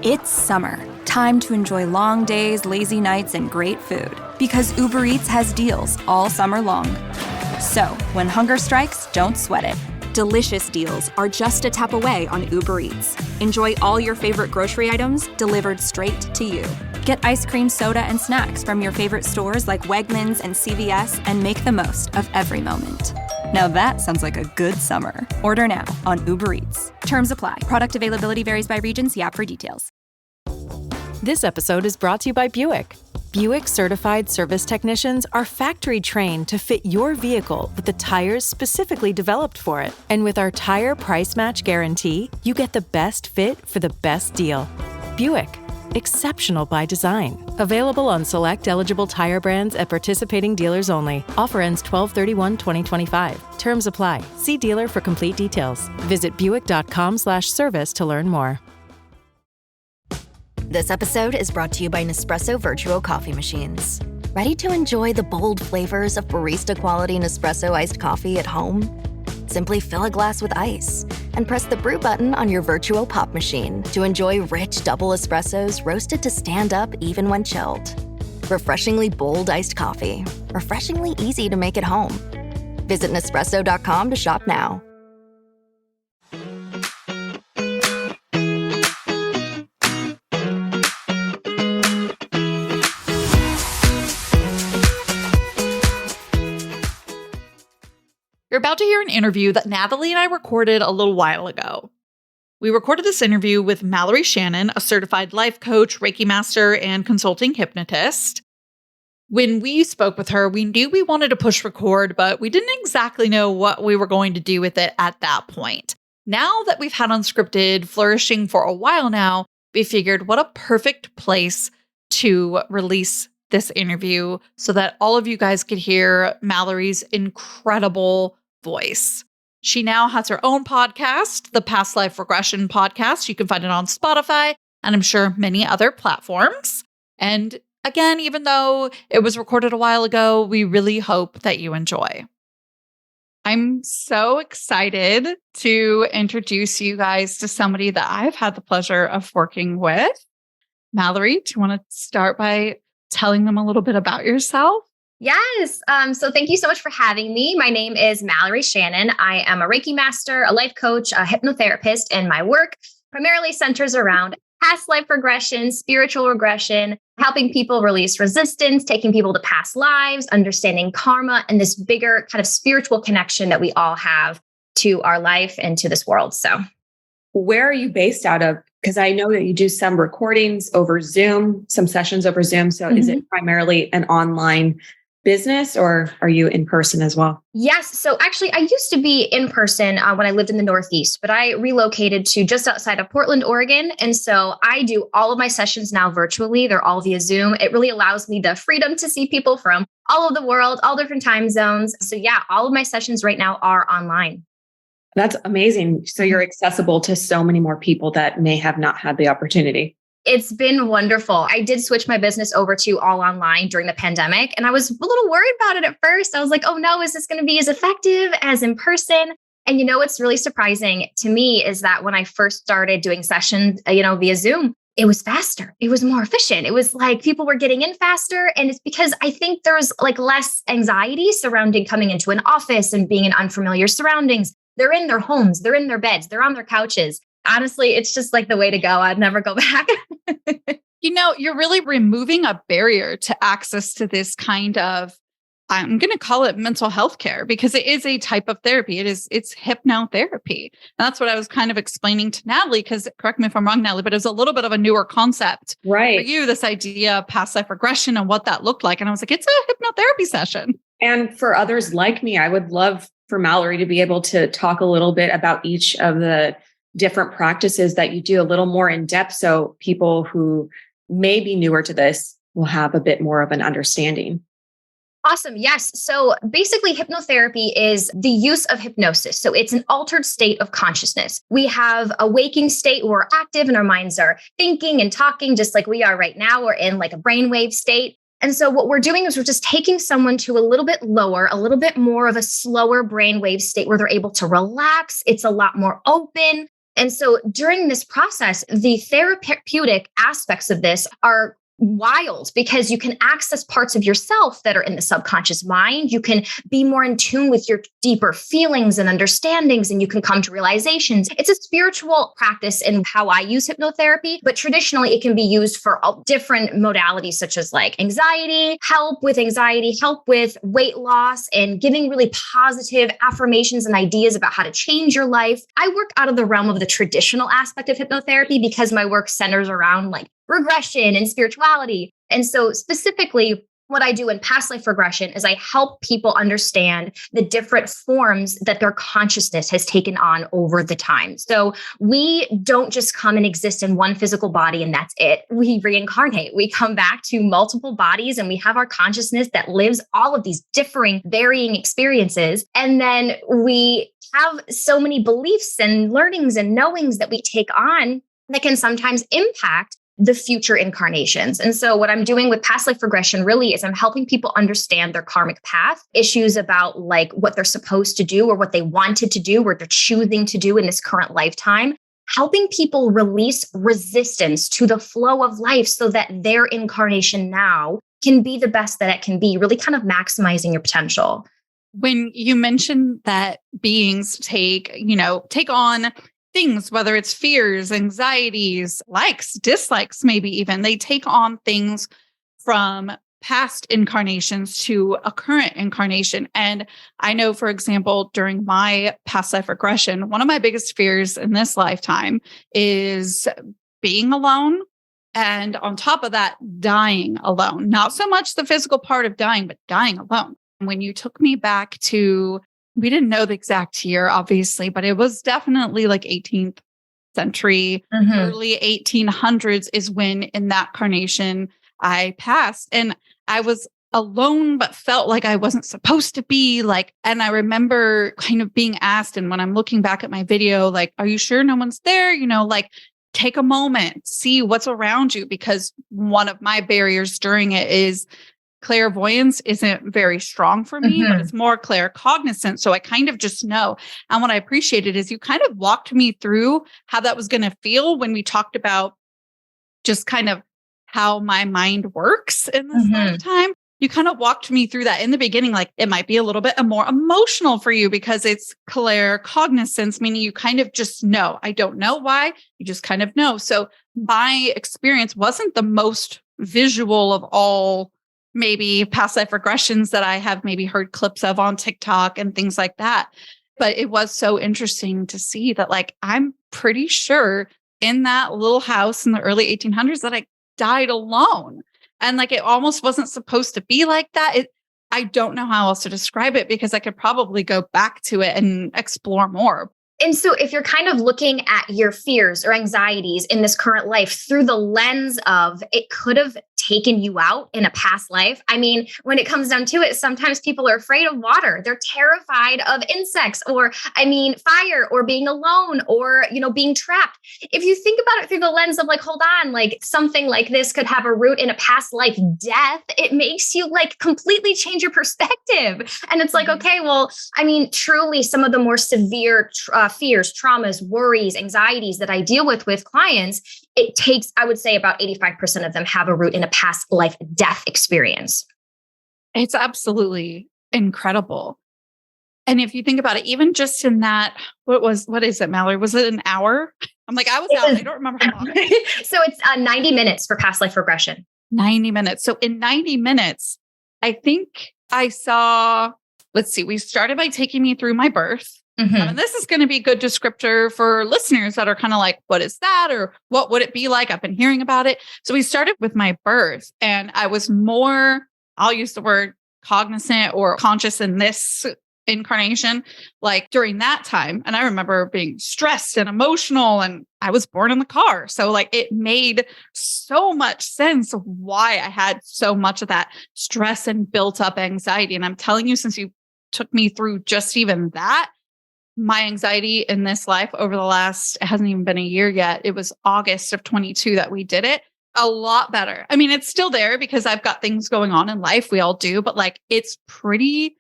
It's summer. Time to enjoy long days, lazy nights, and great food. Because Uber Eats has deals all summer long. So, when hunger strikes, don't sweat it. Delicious deals are just a tap away on Uber Eats. Enjoy all your favorite grocery items delivered straight to you. Get ice cream, soda, and snacks from your favorite stores like Wegmans and CVS and make the most of every moment. Now that sounds like a good summer. Order now on Uber Eats. Terms apply. Product availability varies by region. See app for details. This episode is brought to you by Buick. Buick certified service technicians are factory trained to fit your vehicle with the tires specifically developed for it. And with our tire price match guarantee, you get the best fit for the best deal. Buick. Exceptional by design. Available on select eligible tire brands at participating dealers only. Offer ends 12/31/2025. Terms apply. See dealer for complete details. Visit Buick.com/service to learn more. This episode is brought to you by Nespresso Virtual Coffee Machines. Ready to enjoy the bold flavors of barista-quality Nespresso iced coffee at home? Simply fill a glass with ice and press the brew button on your virtual pop machine to enjoy rich double espressos roasted to stand up even when chilled. Refreshingly bold iced coffee. Refreshingly easy to make at home. Visit Nespresso.com to shop now. You're about to hear an interview that Natalie and I recorded a little while ago. We recorded this interview with Mallorie Shannon, a certified life coach, Reiki Master, and consulting hypnotist. When we spoke with her, we knew we wanted to push record, but we didn't exactly know what we were going to do with it at that point. Now that we've had Unscripted flourishing for a while now, we figured what a perfect place to release this interview so that all of you guys could hear Mallorie's incredible voice. She now has her own podcast, the Past Life Regression Podcast. You can find it on Spotify and I'm sure many other platforms. And again, even though it was recorded a while ago, we really hope that you enjoy. I'm so excited to introduce you guys to somebody that I've had the pleasure of working with. Mallorie, do you want to start by telling them a little bit about yourself? Yes. So thank you so much for having me. My name is Mallorie Shannon. I am a Reiki Master, a life coach, a hypnotherapist, and my work primarily centers around past life regression, spiritual regression, helping people release resistance, taking people to past lives, understanding karma, and this bigger kind of spiritual connection that we all have to our life and to this world. So where are you based out of? Because I know that you do some recordings over Zoom, some sessions over Zoom. So is it primarily an online business or are you in person as well? Yes. So actually, I used to be in person when I lived in the Northeast, but I relocated to just outside of Portland, Oregon. And so I do all of my sessions now virtually. They're all via Zoom. It really allows me the freedom to see people from all over the world, all different time zones. So yeah, all of my sessions right now are online. That's amazing. So you're accessible to so many more people that may have not had the opportunity. It's been wonderful. I did switch my business over to all online during the pandemic, and I was a little worried about it at first. I was like, oh no, is this going to be as effective as in person? And what's really surprising to me is that when I first started doing sessions, via Zoom, it was faster. It was more efficient. It was like people were getting in faster. And it's because I think there's like less anxiety surrounding coming into an office and being in unfamiliar surroundings. They're in their homes, they're in their beds, they're on their couches. Honestly, it's just like the way to go. I'd never go back. You're really removing a barrier to access to this kind of, I'm going to call it mental health care because it is a type of therapy. It's hypnotherapy. And that's what I was kind of explaining to Natalie, because correct me if I'm wrong, Natalie, but it was a little bit of a newer concept for you, this idea of past life regression and what that looked like. And I was like, it's a hypnotherapy session. And for others like me, I would love for Mallorie to be able to talk a little bit about each of the different practices that you do a little more in depth. So people who may be newer to this will have a bit more of an understanding. Awesome. Yes. So basically hypnotherapy is the use of hypnosis. So it's an altered state of consciousness. We have a waking state where we're active and our minds are thinking and talking just like we are right now. We're in like a brainwave state. And so what we're doing is we're just taking someone to a little bit lower, a little bit more of a slower brainwave state where they're able to relax. It's a lot more open. And so during this process, the therapeutic aspects of this are wild because you can access parts of yourself that are in the subconscious mind. You can be more in tune with your deeper feelings and understandings, and you can come to realizations. It's a spiritual practice in how I use hypnotherapy, but traditionally it can be used for all different modalities, such as like help with weight loss, and giving really positive affirmations and ideas about how to change your life. I work out of the realm of the traditional aspect of hypnotherapy because my work centers around like regression and spirituality. And so specifically, what I do in past life regression is I help people understand the different forms that their consciousness has taken on over the time. So we don't just come and exist in one physical body and that's it. We reincarnate. We come back to multiple bodies and we have our consciousness that lives all of these differing, varying experiences. And then we have so many beliefs and learnings and knowings that we take on that can sometimes impact the future incarnations. And so what I'm doing with past life regression really is I'm helping people understand their karmic path, issues about like what they're supposed to do or what they wanted to do or they're choosing to do in this current lifetime, helping people release resistance to the flow of life so that their incarnation now can be the best that it can be, really kind of maximizing your potential. When you mentioned that beings take on things, whether it's fears, anxieties, likes, dislikes, maybe even, they take on things from past incarnations to a current incarnation. And I know, for example, during my past life regression, one of my biggest fears in this lifetime is being alone. And on top of that, dying alone. Not so much the physical part of dying, but dying alone. When you took me back to, we didn't know the exact year, obviously, but it was definitely like 18th century, early 1800s is when in that carnation I passed. And I was alone, but felt like I wasn't supposed to be like, and I remember kind of being asked, and when I'm looking back at my video, like, are you sure no one's there? Like take a moment, see what's around you, because one of my barriers during it is clairvoyance isn't very strong for me, but it's more claircognizant. So I kind of just know. And what I appreciated is you kind of walked me through how that was going to feel when we talked about just kind of how my mind works in this lifetime. You kind of walked me through that in the beginning, like it might be a little bit more emotional for you because it's claircognizance, meaning you kind of just know. I don't know why, you just kind of know. So my experience wasn't the most visual of all maybe past life regressions that I have maybe heard clips of on TikTok and things like that. But it was so interesting to see that, like, I'm pretty sure in that little house in the early 1800s that I died alone. And like, it almost wasn't supposed to be like that. I don't know how else to describe it because I could probably go back to it and explore more. And so if you're kind of looking at your fears or anxieties in this current life through the lens of it could have taken you out in a past life. I mean, when it comes down to it, sometimes people are afraid of water. They're terrified of insects or, fire or being alone or, being trapped. If you think about it through the lens of like, hold on, like something like this could have a root in a past life death, it makes you like completely change your perspective. And it's like, okay, well, truly some of the more severe fears, traumas, worries, anxieties that I deal with clients, it takes, I would say about 85% of them have a root in a past life death experience. It's absolutely incredible. And if you think about it, even just in that, what is it, Mallorie? Was it an hour? I'm like, I don't remember how long. So it's 90 minutes for past life regression. 90 minutes. So in 90 minutes, I think I saw, we started by taking me through my birth. And this is going to be a good descriptor for listeners that are kind of like, what is that? Or what would it be like? I've been hearing about it. So we started with my birth and I was more, I'll use the word cognizant or conscious in this incarnation, like during that time. And I remember being stressed and emotional and I was born in the car. So like it made so much sense why I had so much of that stress and built up anxiety. And I'm telling you, since you took me through just even that, my anxiety in this life over the last, it hasn't even been a year yet. It was August of 22 that we did it. A lot better. It's still there because I've got things going on in life. We all do, but like, it's pretty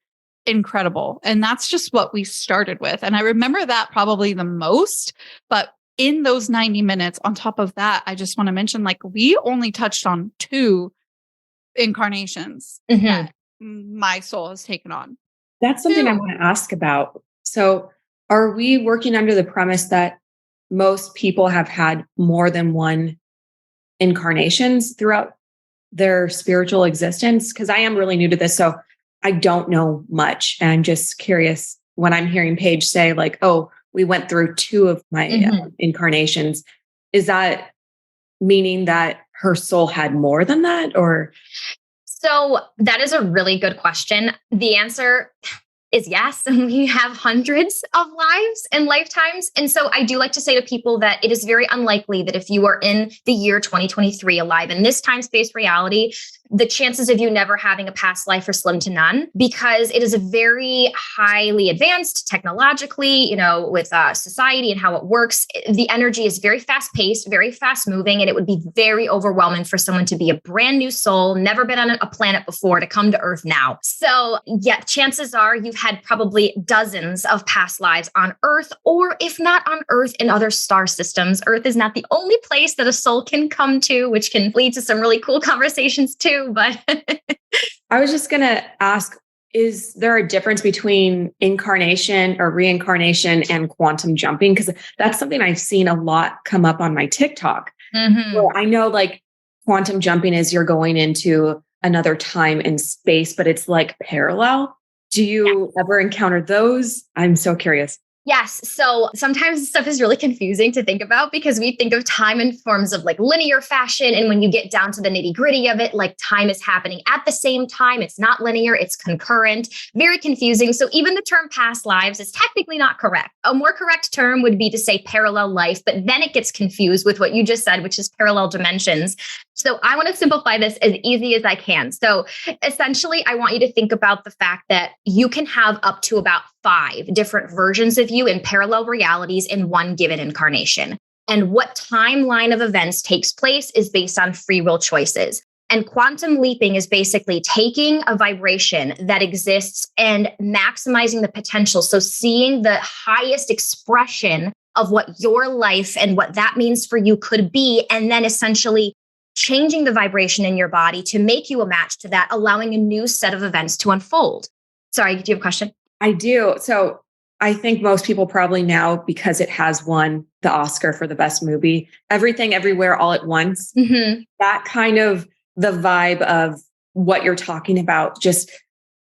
incredible. And that's just what we started with. And I remember that probably the most, but in those 90 minutes, on top of that, I just want to mention, like, we only touched on 2 incarnations that my soul has taken on. That's something I want to ask about. So are we working under the premise that most people have had more than one incarnations throughout their spiritual existence? Because I am really new to this, so I don't know much. And I'm just curious when I'm hearing Paige say like, oh, we went through 2 of my incarnations. Is that meaning that her soul had more than that, or? So that is a really good question. The answer is yes. And we have hundreds of lives and lifetimes. And so I do like to say to people that it is very unlikely that if you are in the year 2023 alive in this time space reality, the chances of you never having a past life are slim to none, because it is a very highly advanced technologically, with society and how it works. The energy is very fast paced, very fast moving, and it would be very overwhelming for someone to be a brand new soul, never been on a planet before, to come to Earth now. So yeah, chances are you've had probably dozens of past lives on Earth, or if not on Earth, in other star systems. Earth is not the only place that a soul can come to, which can lead to some really cool conversations too. But I was just going to ask, is there a difference between incarnation or reincarnation and quantum jumping? Because that's something I've seen a lot come up on my TikTok. So I know like quantum jumping is you're going into another time and space, but it's like parallel. Do you ever encounter those? I'm so curious. Yes. So sometimes stuff is really confusing to think about, because we think of time in forms of like linear fashion. And when you get down to the nitty gritty of it, like time is happening at the same time. It's not linear, it's concurrent, very confusing. So even the term past lives is technically not correct. A more correct term would be to say parallel life, but then it gets confused with what you just said, which is parallel dimensions. So I want to simplify this as easy as I can. So essentially, I want you to think about the fact that you can have up to about 5 different versions of you in parallel realities in one given incarnation. And what timeline of events takes place is based on free will choices. And quantum leaping is basically taking a vibration that exists and maximizing the potential. So seeing the highest expression of what your life and what that means for you could be, and then essentially changing the vibration in your body to make you a match to that, allowing a new set of events to unfold. Sorry, do you have a question? I do. So I think most people probably know, because it has won the Oscar for the best movie, Everything Everywhere All at Once. That kind of the vibe of what you're talking about, just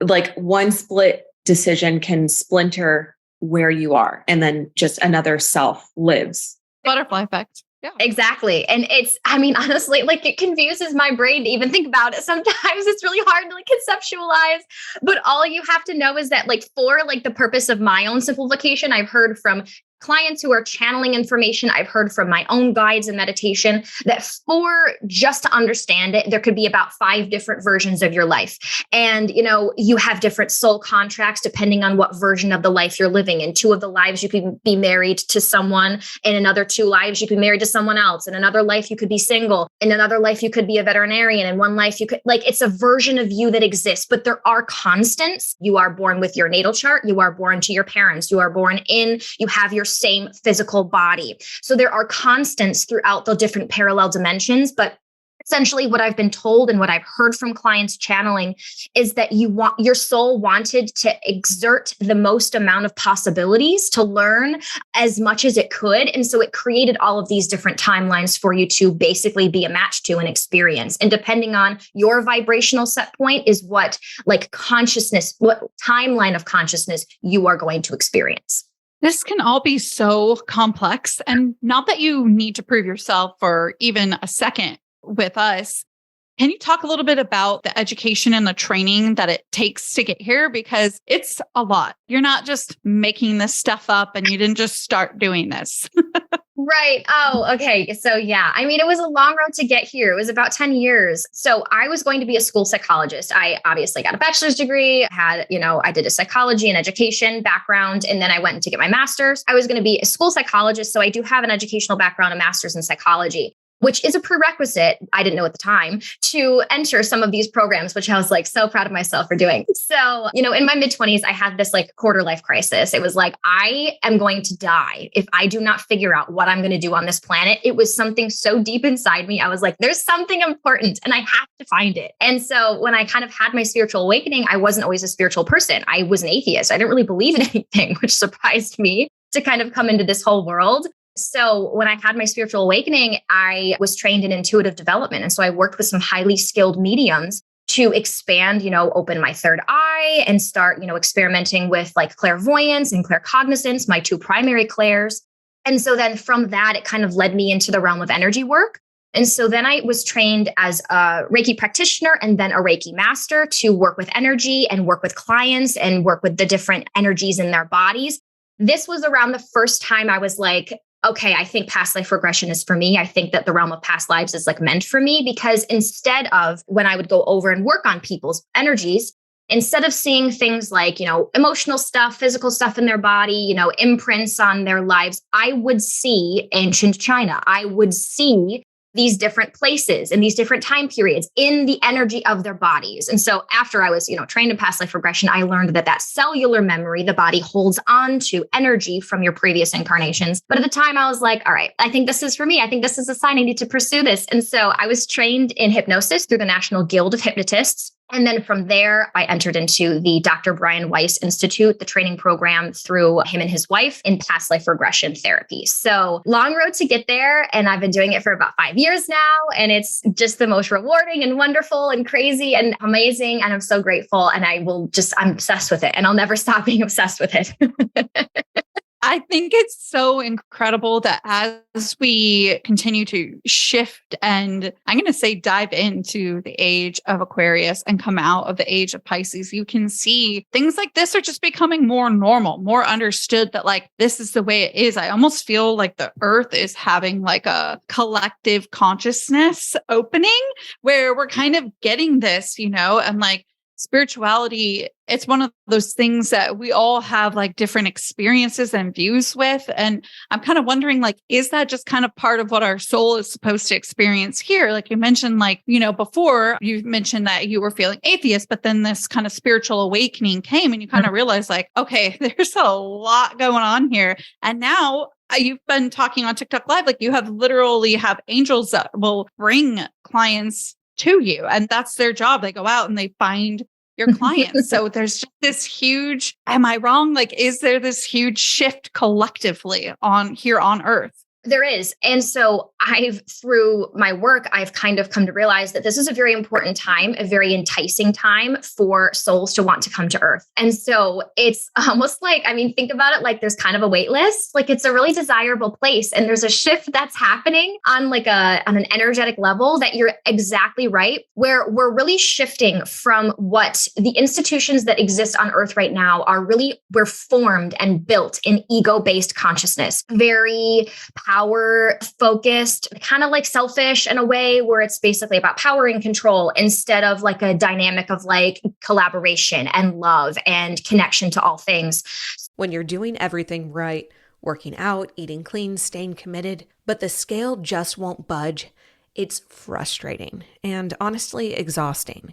like one split decision can splinter where you are, and then just another self lives. Butterfly effect. Yeah, exactly. And honestly, like it confuses my brain to even think about it. Sometimes it's really hard to like conceptualize, but all you have to know is that like for like the purpose of my own simplification, I've heard from clients who are channeling information. I've heard from my own guides in meditation that for just to understand it, there could be about 5 different versions of your life. And, you have different soul contracts depending on what version of the life you're living. In 2 of the lives, you could be married to someone. In another 2 lives, you could be married to someone else. In another life, you could be single. In another life, you could be a veterinarian. In one life, you could it's a version of you that exists, but there are constants. You are born with your natal chart. You are born to your parents. You are born you have your same physical body. So there are constants throughout the different parallel dimensions, but essentially what I've been told and what I've heard from clients channeling is that your soul wanted to exert the most amount of possibilities to learn as much as it could. And so it created all of these different timelines for you to basically be a match to and experience. And depending on your vibrational set point is what consciousness, what timeline of consciousness you are going to experience. This can all be so complex, and not that you need to prove yourself for even a second with us. Can you talk a little bit about the education and the training that it takes to get here? Because it's a lot. You're not just making this stuff up and you didn't just start doing this. Right. Oh, okay. So yeah, it was a long road to get here. It was about 10 years. So I was going to be a school psychologist. I obviously got a bachelor's degree, I did a psychology and education background, and then I went to get my master's. I was going to be a school psychologist. So I do have an educational background, a master's in psychology. which is a prerequisite, I didn't know at the time, to enter some of these programs, which I was like so proud of myself for doing. So, in my mid-20s, I had this like quarter life crisis. It was like, I am going to die if I do not figure out what I'm going to do on this planet. It was something so deep inside me. I was like, there's something important and I have to find it. And so when I kind of had my spiritual awakening, I wasn't always a spiritual person. I was an atheist. I didn't really believe in anything, which surprised me to kind of come into this whole world. So when I had my spiritual awakening, I was trained in intuitive development. And so I worked with some highly skilled mediums to expand, open my third eye and start, experimenting with like clairvoyance and claircognizance, my two primary clairs. And so then from that, it kind of led me into the realm of energy work. And so then I was trained as a Reiki practitioner and then a Reiki Master to work with energy and work with clients and work with the different energies in their bodies. This was around the first time I was like, okay, I think past life regression is for me. I think that the realm of past lives is like meant for me, because instead of when I would go over and work on people's energies, instead of seeing things like, emotional stuff, physical stuff in their body, imprints on their lives, I would see ancient China. I would see these different places and these different time periods in the energy of their bodies. And so after I was, trained in past life regression, I learned that cellular memory, the body holds on to energy from your previous incarnations. But at the time I was like, all right, I think this is for me. I think this is a sign I need to pursue this. And so I was trained in hypnosis through the National Guild of Hypnotists. And then from there, I entered into the Dr. Brian Weiss Institute, the training program through him and his wife in past life regression therapy. So long road to get there. And I've been doing it for about 5 years now. And it's just the most rewarding and wonderful and crazy and amazing. And I'm so grateful. And I'm obsessed with it. And I'll never stop being obsessed with it. I think it's so incredible that as we continue to shift and I'm going to say dive into the age of Aquarius and come out of the age of Pisces, you can see things like this are just becoming more normal, more understood that like, this is the way it is. I almost feel like the earth is having like a collective consciousness opening where we're kind of getting this, and like, spirituality, it's one of those things that we all have like different experiences and views with. And I'm kind of wondering, like, is that just kind of part of what our soul is supposed to experience here? Like you mentioned, like, before you mentioned that you were feeling atheist, but then this kind of spiritual awakening came and you kind of realized like, okay, there's a lot going on here. And now you've been talking on TikTok Live, like you literally have angels that will bring clients to you. And that's their job. They go out and they find your clients. So there's just this huge, am I wrong? Like, is there this huge shift collectively here on earth? There is. And so through my work, I've kind of come to realize that this is a very important time, a very enticing time for souls to want to come to earth. And so it's almost like, think about it like there's kind of a wait list. Like it's a really desirable place. And there's a shift that's happening on an energetic level that you're exactly right, where we're really shifting from what the institutions that exist on earth right now we're formed and built in ego-based consciousness, very power focused, kind of like selfish in a way where it's basically about power and control instead of like a dynamic of like collaboration and love and connection to all things. When you're doing everything right, working out, eating clean, staying committed, but the scale just won't budge, it's frustrating and honestly exhausting.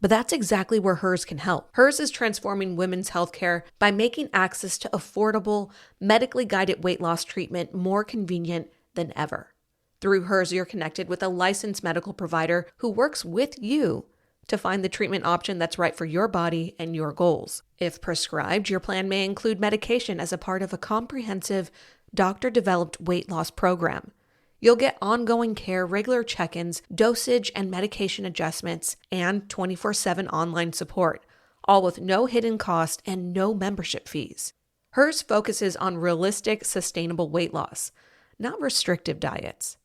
But that's exactly where Hers can help. Hers is transforming women's healthcare by making access to affordable, medically guided weight loss treatment more convenient than ever. Through Hers, you're connected with a licensed medical provider who works with you to find the treatment option that's right for your body and your goals. If prescribed, your plan may include medication as a part of a comprehensive, doctor-developed weight loss program. You'll get ongoing care, regular check-ins, dosage and medication adjustments, and 24/7 online support, all with no hidden cost and no membership fees. Hers focuses on realistic, sustainable weight loss, not restrictive diets.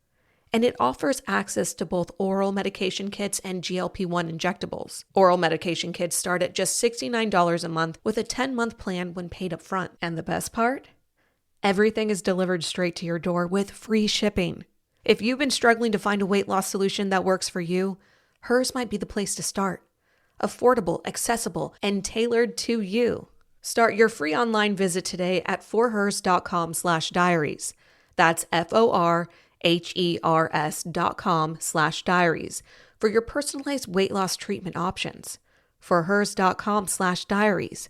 And it offers access to both oral medication kits and GLP-1 injectables. Oral medication kits start at just $69 a month with a 10-month plan when paid up front. And the best part? Everything is delivered straight to your door with free shipping. If you've been struggling to find a weight loss solution that works for you, Hers might be the place to start. Affordable, accessible, and tailored to you. Start your free online visit today at forhers.com/diaries. That's HERS.com/diaries for your personalized weight loss treatment options. For hers.com/diaries.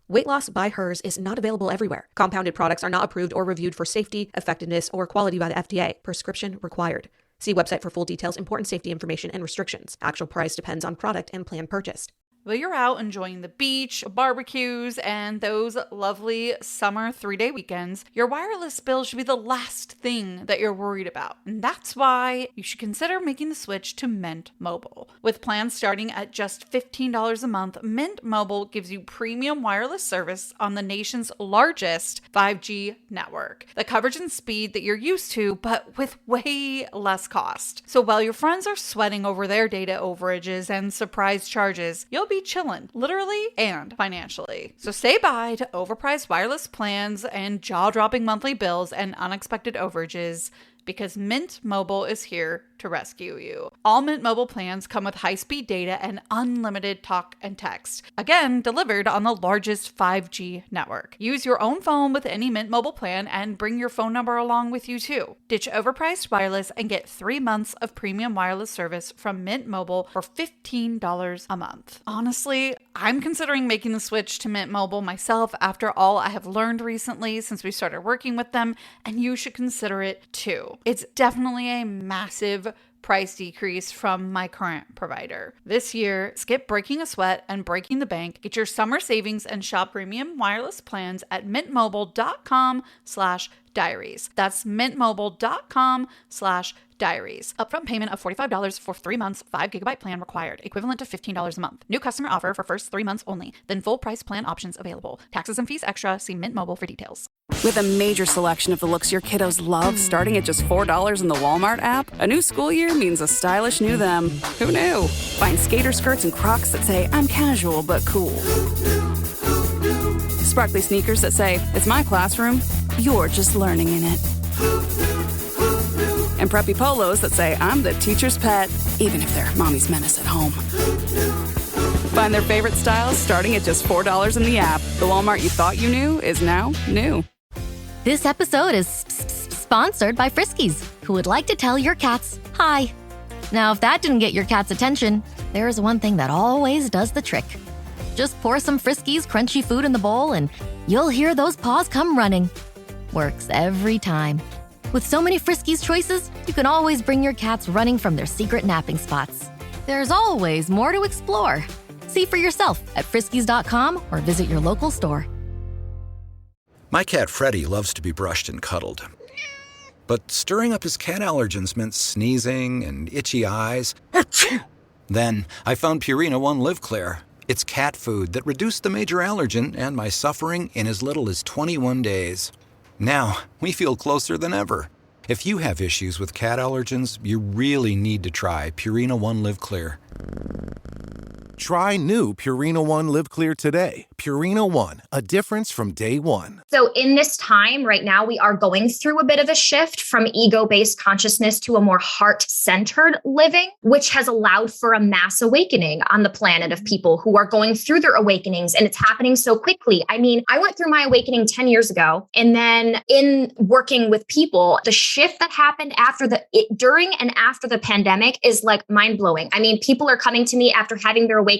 Weight loss by Hers is not available everywhere. Compounded products are not approved or reviewed for safety, effectiveness, or quality by the FDA. Prescription required. See website for full details, important safety information, and restrictions. Actual price depends on product and plan purchased. While you're out enjoying the beach, barbecues, and those lovely summer 3-day weekends, your wireless bill should be the last thing that you're worried about. And that's why you should consider making the switch to Mint Mobile. With plans starting at just $15 a month, Mint Mobile gives you premium wireless service on the nation's largest 5G network. The coverage and speed that you're used to, but with way less cost. So while your friends are sweating over their data overages and surprise charges, you'll be chillin', literally and financially. So say bye to overpriced wireless plans and jaw-dropping monthly bills and unexpected overages, because Mint Mobile is here to rescue you. All Mint Mobile plans come with high-speed data and unlimited talk and text. Again, delivered on the largest 5G network. Use your own phone with any Mint Mobile plan and bring your phone number along with you too. Ditch overpriced wireless and get 3 months of premium wireless service from Mint Mobile for $15 a month. Honestly, I'm considering making the switch to Mint Mobile myself after all I have learned recently since we started working with them, and you should consider it too. It's definitely a massive price decrease from my current provider. This year, skip breaking a sweat and breaking the bank. Get your summer savings and shop premium wireless plans at mintmobile.com/diaries. That's mintmobile.com/diaries. Upfront payment of $45 for 3 months, 5 gigabyte plan required, equivalent to $15 a month. New customer offer for first 3 months only, then full price plan options available. Taxes and fees extra. See Mint Mobile for details. With a major selection of the looks your kiddos love, starting at just $4 in the Walmart app, a new school year means a stylish new them. Who knew? Find skater skirts and Crocs that say, I'm casual but cool. Sparkly sneakers that say, it's my classroom, you're just learning in it. And preppy polos that say, I'm the teacher's pet, even if they're mommy's menace at home. Find their favorite styles starting at just $4 in the app. The Walmart you thought you knew is now new. This episode is sponsored by Friskies, who would like to tell your cats hi. Now, if that didn't get your cat's attention, there is one thing that always does the trick. Just pour some Friskies crunchy food in the bowl and you'll hear those paws come running. Works every time. With so many Friskies choices, you can always bring your cats running from their secret napping spots. There's always more to explore. See for yourself at friskies.com or visit your local store. My cat Freddie loves to be brushed and cuddled. But stirring up his cat allergens meant sneezing and itchy eyes. Then I found Purina One Live Clear. It's cat food that reduced the major allergen and my suffering in as little as 21 days. Now, we feel closer than ever. If you have issues with cat allergens, you really need to try Purina One Live Clear. Try new Purina One Live Clear today. Purina One, a difference from day one. So in this time right now, we are going through a bit of a shift from ego-based consciousness to a more heart-centered living, which has allowed for a mass awakening on the planet of people who are going through their awakenings, and it's happening so quickly. I mean, I went through my awakening 10 years ago, and then in working with people, the shift that happened during and after the pandemic is like mind-blowing. I mean, people are coming to me after having their awakenings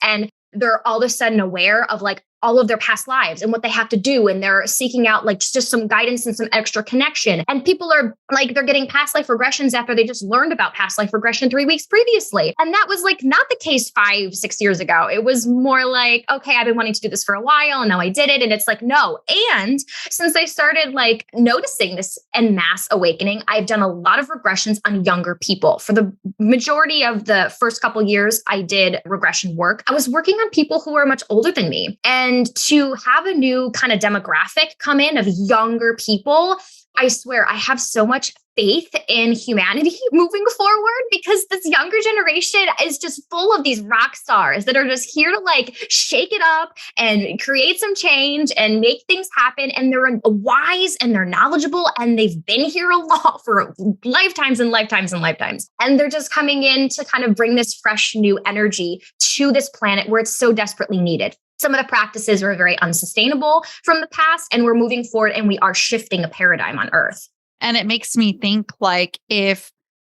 and they're all of a sudden aware of like all of their past lives and what they have to do. And they're seeking out like just some guidance and some extra connection. And people are like, they're getting past life regressions after they just learned about past life regression 3 weeks previously. And that was like not the case 5-6 years ago. It was more like, okay, I've been wanting to do this for a while and now I did it. And it's like, no. And since I started like noticing this en masse awakening, I've done a lot of regressions on younger people. For the majority of the first couple of years I did regression work, I was working on people who are much older than me. And to have a new kind of demographic come in of younger people, I swear I have so much faith in humanity moving forward, because this younger generation is just full of these rock stars that are just here to like shake it up and create some change and make things happen. And they're wise and they're knowledgeable and they've been here a lot for lifetimes and lifetimes and lifetimes. And they're just coming in to kind of bring this fresh new energy to this planet where it's so desperately needed. Some of the practices are very unsustainable from the past, and we're moving forward and we are shifting a paradigm on Earth. And it makes me think like if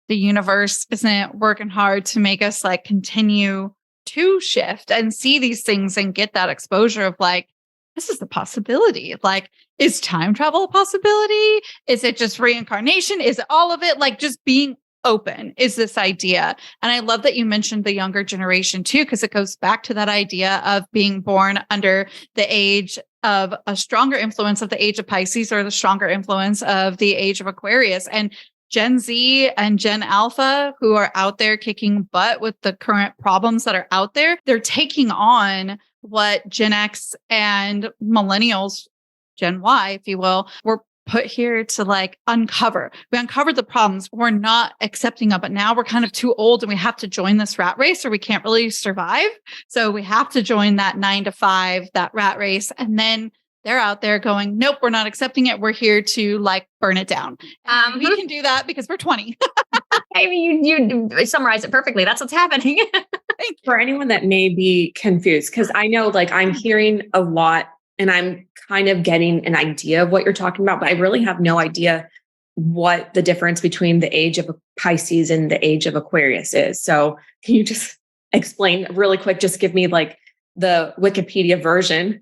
the universe isn't working hard to make us like continue to shift and see these things and get that exposure of like, this is the possibility. Like, is time travel a possibility? Is it just reincarnation? Is it all of it? Like just being open is this idea. And I love that you mentioned the younger generation too, because it goes back to that idea of being born under the age of a stronger influence of the age of Pisces or the stronger influence of the age of Aquarius. And Gen Z and Gen Alpha, who are out there kicking butt with the current problems that are out there, they're taking on what Gen X and millennials, Gen Y, if you will, were put here to like uncover. We uncovered the problems. We're not accepting them, but now we're kind of too old and we have to join this rat race or we can't really survive. So we have to join that 9 to 5, that rat race. And then they're out there going, nope, we're not accepting it. We're here to like burn it down. We can do that because we're 20. I mean, you summarize it perfectly. That's what's happening. For anyone that may be confused, because I know like I'm hearing a lot and I'm kind of getting an idea of what you're talking about, but I really have no idea what the difference between the age of Pisces and the age of Aquarius is. So can you just explain really quick, just give me like the Wikipedia version?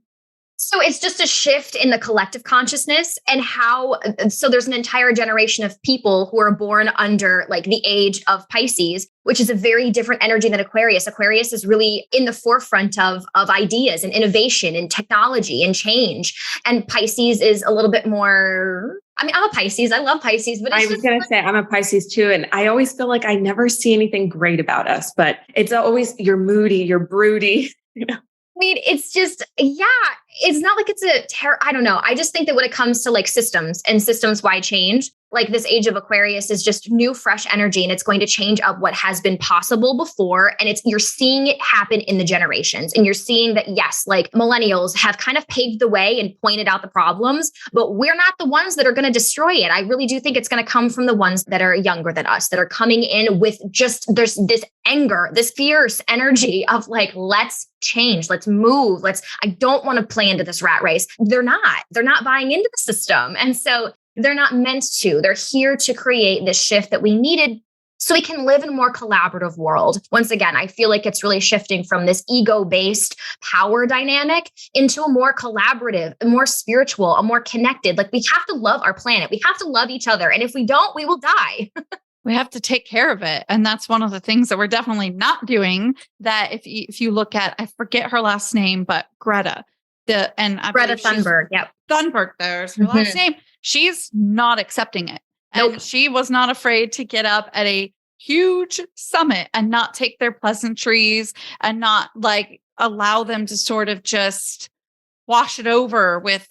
So it's just a shift in the collective consciousness and how, so there's an entire generation of people who are born under like the age of Pisces, which is a very different energy than Aquarius. Aquarius is really in the forefront of ideas and innovation and technology and change. And Pisces is a little bit more, I mean, I'm a Pisces. I love Pisces, but I was going to say I'm a Pisces too. And I always feel like I never see anything great about us, but it's always you're moody, you're broody, you know? I mean, it's just, yeah, it's not like it's I don't know. I just think that when it comes to like systems and systems-wide change, like this age of Aquarius is just new, fresh energy, and it's going to change up what has been possible before. And you're seeing it happen in the generations. And you're seeing that, yes, like millennials have kind of paved the way and pointed out the problems, but we're not the ones that are going to destroy it. I really do think it's going to come from the ones that are younger than us, that are coming in with just, there's this anger, this fierce energy of like, let's change, let's move. I don't want to play into this rat race. They're not buying into the system. And so they're not meant to. They're here to create this shift that we needed so we can live in a more collaborative world. Once again, I feel like it's really shifting from this ego-based power dynamic into a more collaborative, a more spiritual, a more connected. Like we have to love our planet. We have to love each other. And if we don't, we will die. We have to take care of it. And that's one of the things that we're definitely not doing. That if you look at, I forget her last name, but Greta Thunberg. Yep. Thunberg, there's her last name. She's not accepting it. And she was not afraid to get up at a huge summit and not take their pleasantries and not like allow them to sort of just wash it over with,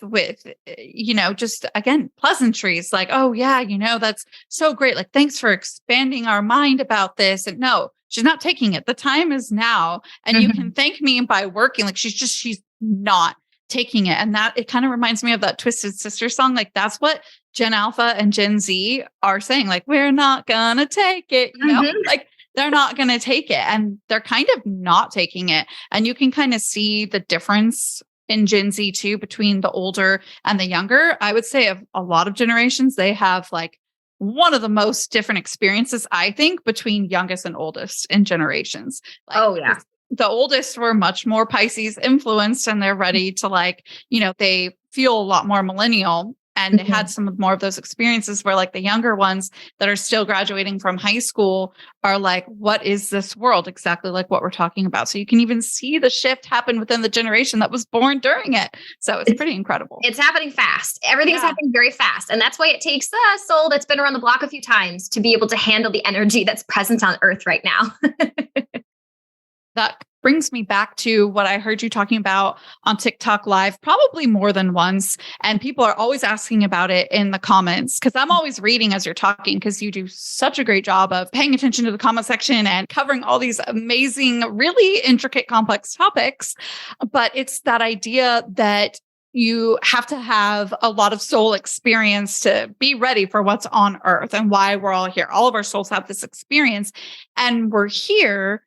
just again, pleasantries like, oh yeah, that's so great. Like, thanks for expanding our mind about this. And no, she's not taking it. The time is now. And you can thank me by working. Like she's not taking it. And that it kind of reminds me of that Twisted Sister song. Like that's what Gen Alpha and Gen Z are saying. Like, we're not gonna take it, like they're not going to take it. And they're kind of not taking it. And you can kind of see the difference in Gen Z too, between the older and the younger. I would say of a lot of generations, they have like one of the most different experiences, I think, between youngest and oldest in generations. Like, oh yeah. The oldest were much more Pisces influenced and they're ready to like, they feel a lot more millennial and they had some more of those experiences where like the younger ones that are still graduating from high school are like, what is this world? Exactly like what we're talking about. So you can even see the shift happen within the generation that was born during it. So it's pretty incredible. It's happening fast. Everything's happening very fast. And that's why it takes a soul that's been around the block a few times to be able to handle the energy that's present on Earth right now. That brings me back to what I heard you talking about on TikTok Live, probably more than once. And people are always asking about it in the comments because I'm always reading as you're talking because you do such a great job of paying attention to the comment section and covering all these amazing, really intricate, complex topics. But it's that idea that you have to have a lot of soul experience to be ready for what's on Earth and why we're all here. All of our souls have this experience and we're here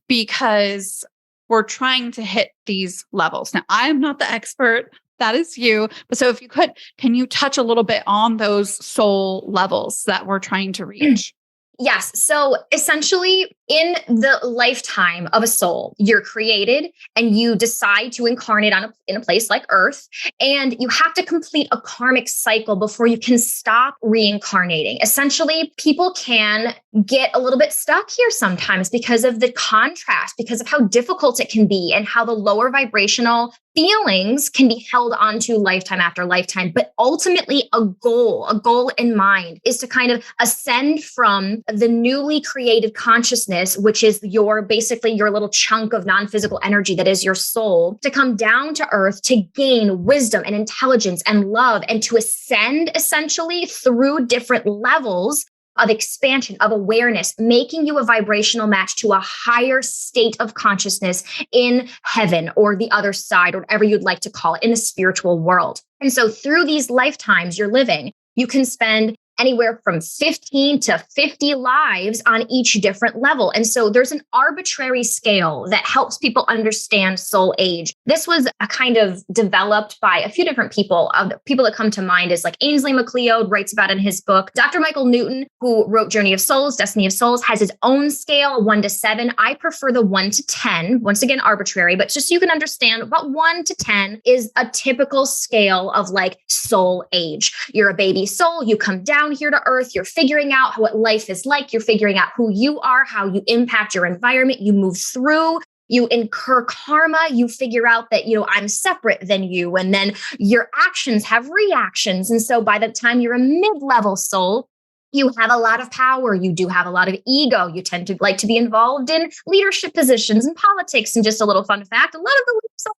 because we're trying to hit these levels. Now, I'm not the expert That is you. So if you could, can you touch a little bit on those soul levels that we're trying to reach? Yes. So essentially, in the lifetime of a soul, you're created and you decide to incarnate in a place like Earth. And you have to complete a karmic cycle before you can stop reincarnating. Essentially, people can get a little bit stuck here sometimes because of the contrast, because of how difficult it can be and how the lower vibrational feelings can be held onto lifetime after lifetime. But ultimately, a goal in mind is to kind of ascend from the newly created consciousness, which is basically your little chunk of non-physical energy that is your soul, to come down to earth to gain wisdom and intelligence and love, and to ascend essentially through different levels of expansion, of awareness, making you a vibrational match to a higher state of consciousness in heaven or the other side, or whatever you'd like to call it, in the spiritual world. And so through these lifetimes you're living, you can spend anywhere from 15 to 50 lives on each different level. And so there's an arbitrary scale that helps people understand soul age. This was a kind of developed by a few different people. People that come to mind is like Ainsley MacLeod writes about in his book. Dr. Michael Newton, who wrote Journey of Souls, Destiny of Souls, has his own scale, 1 to 7. I prefer the 1 to 10. Once again, arbitrary, but just so you can understand, about 1 to 10 is a typical scale of like soul age. You're a baby soul. You come down here to earth, you're figuring out what life is like, you're figuring out who you are, how you impact your environment, you move through, you incur karma, you figure out that, I'm separate than you, and then your actions have reactions. And so by the time you're a mid-level soul, you have a lot of power. You do have a lot of ego. You tend to like to be involved in leadership positions and politics. And just a little fun fact, a lot of the souls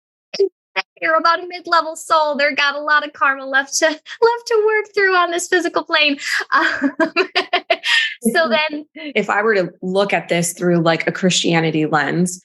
you're about a mid-level soul. They've got a lot of karma left to work through on this physical plane. So then, if I were to look at this through like a Christianity lens,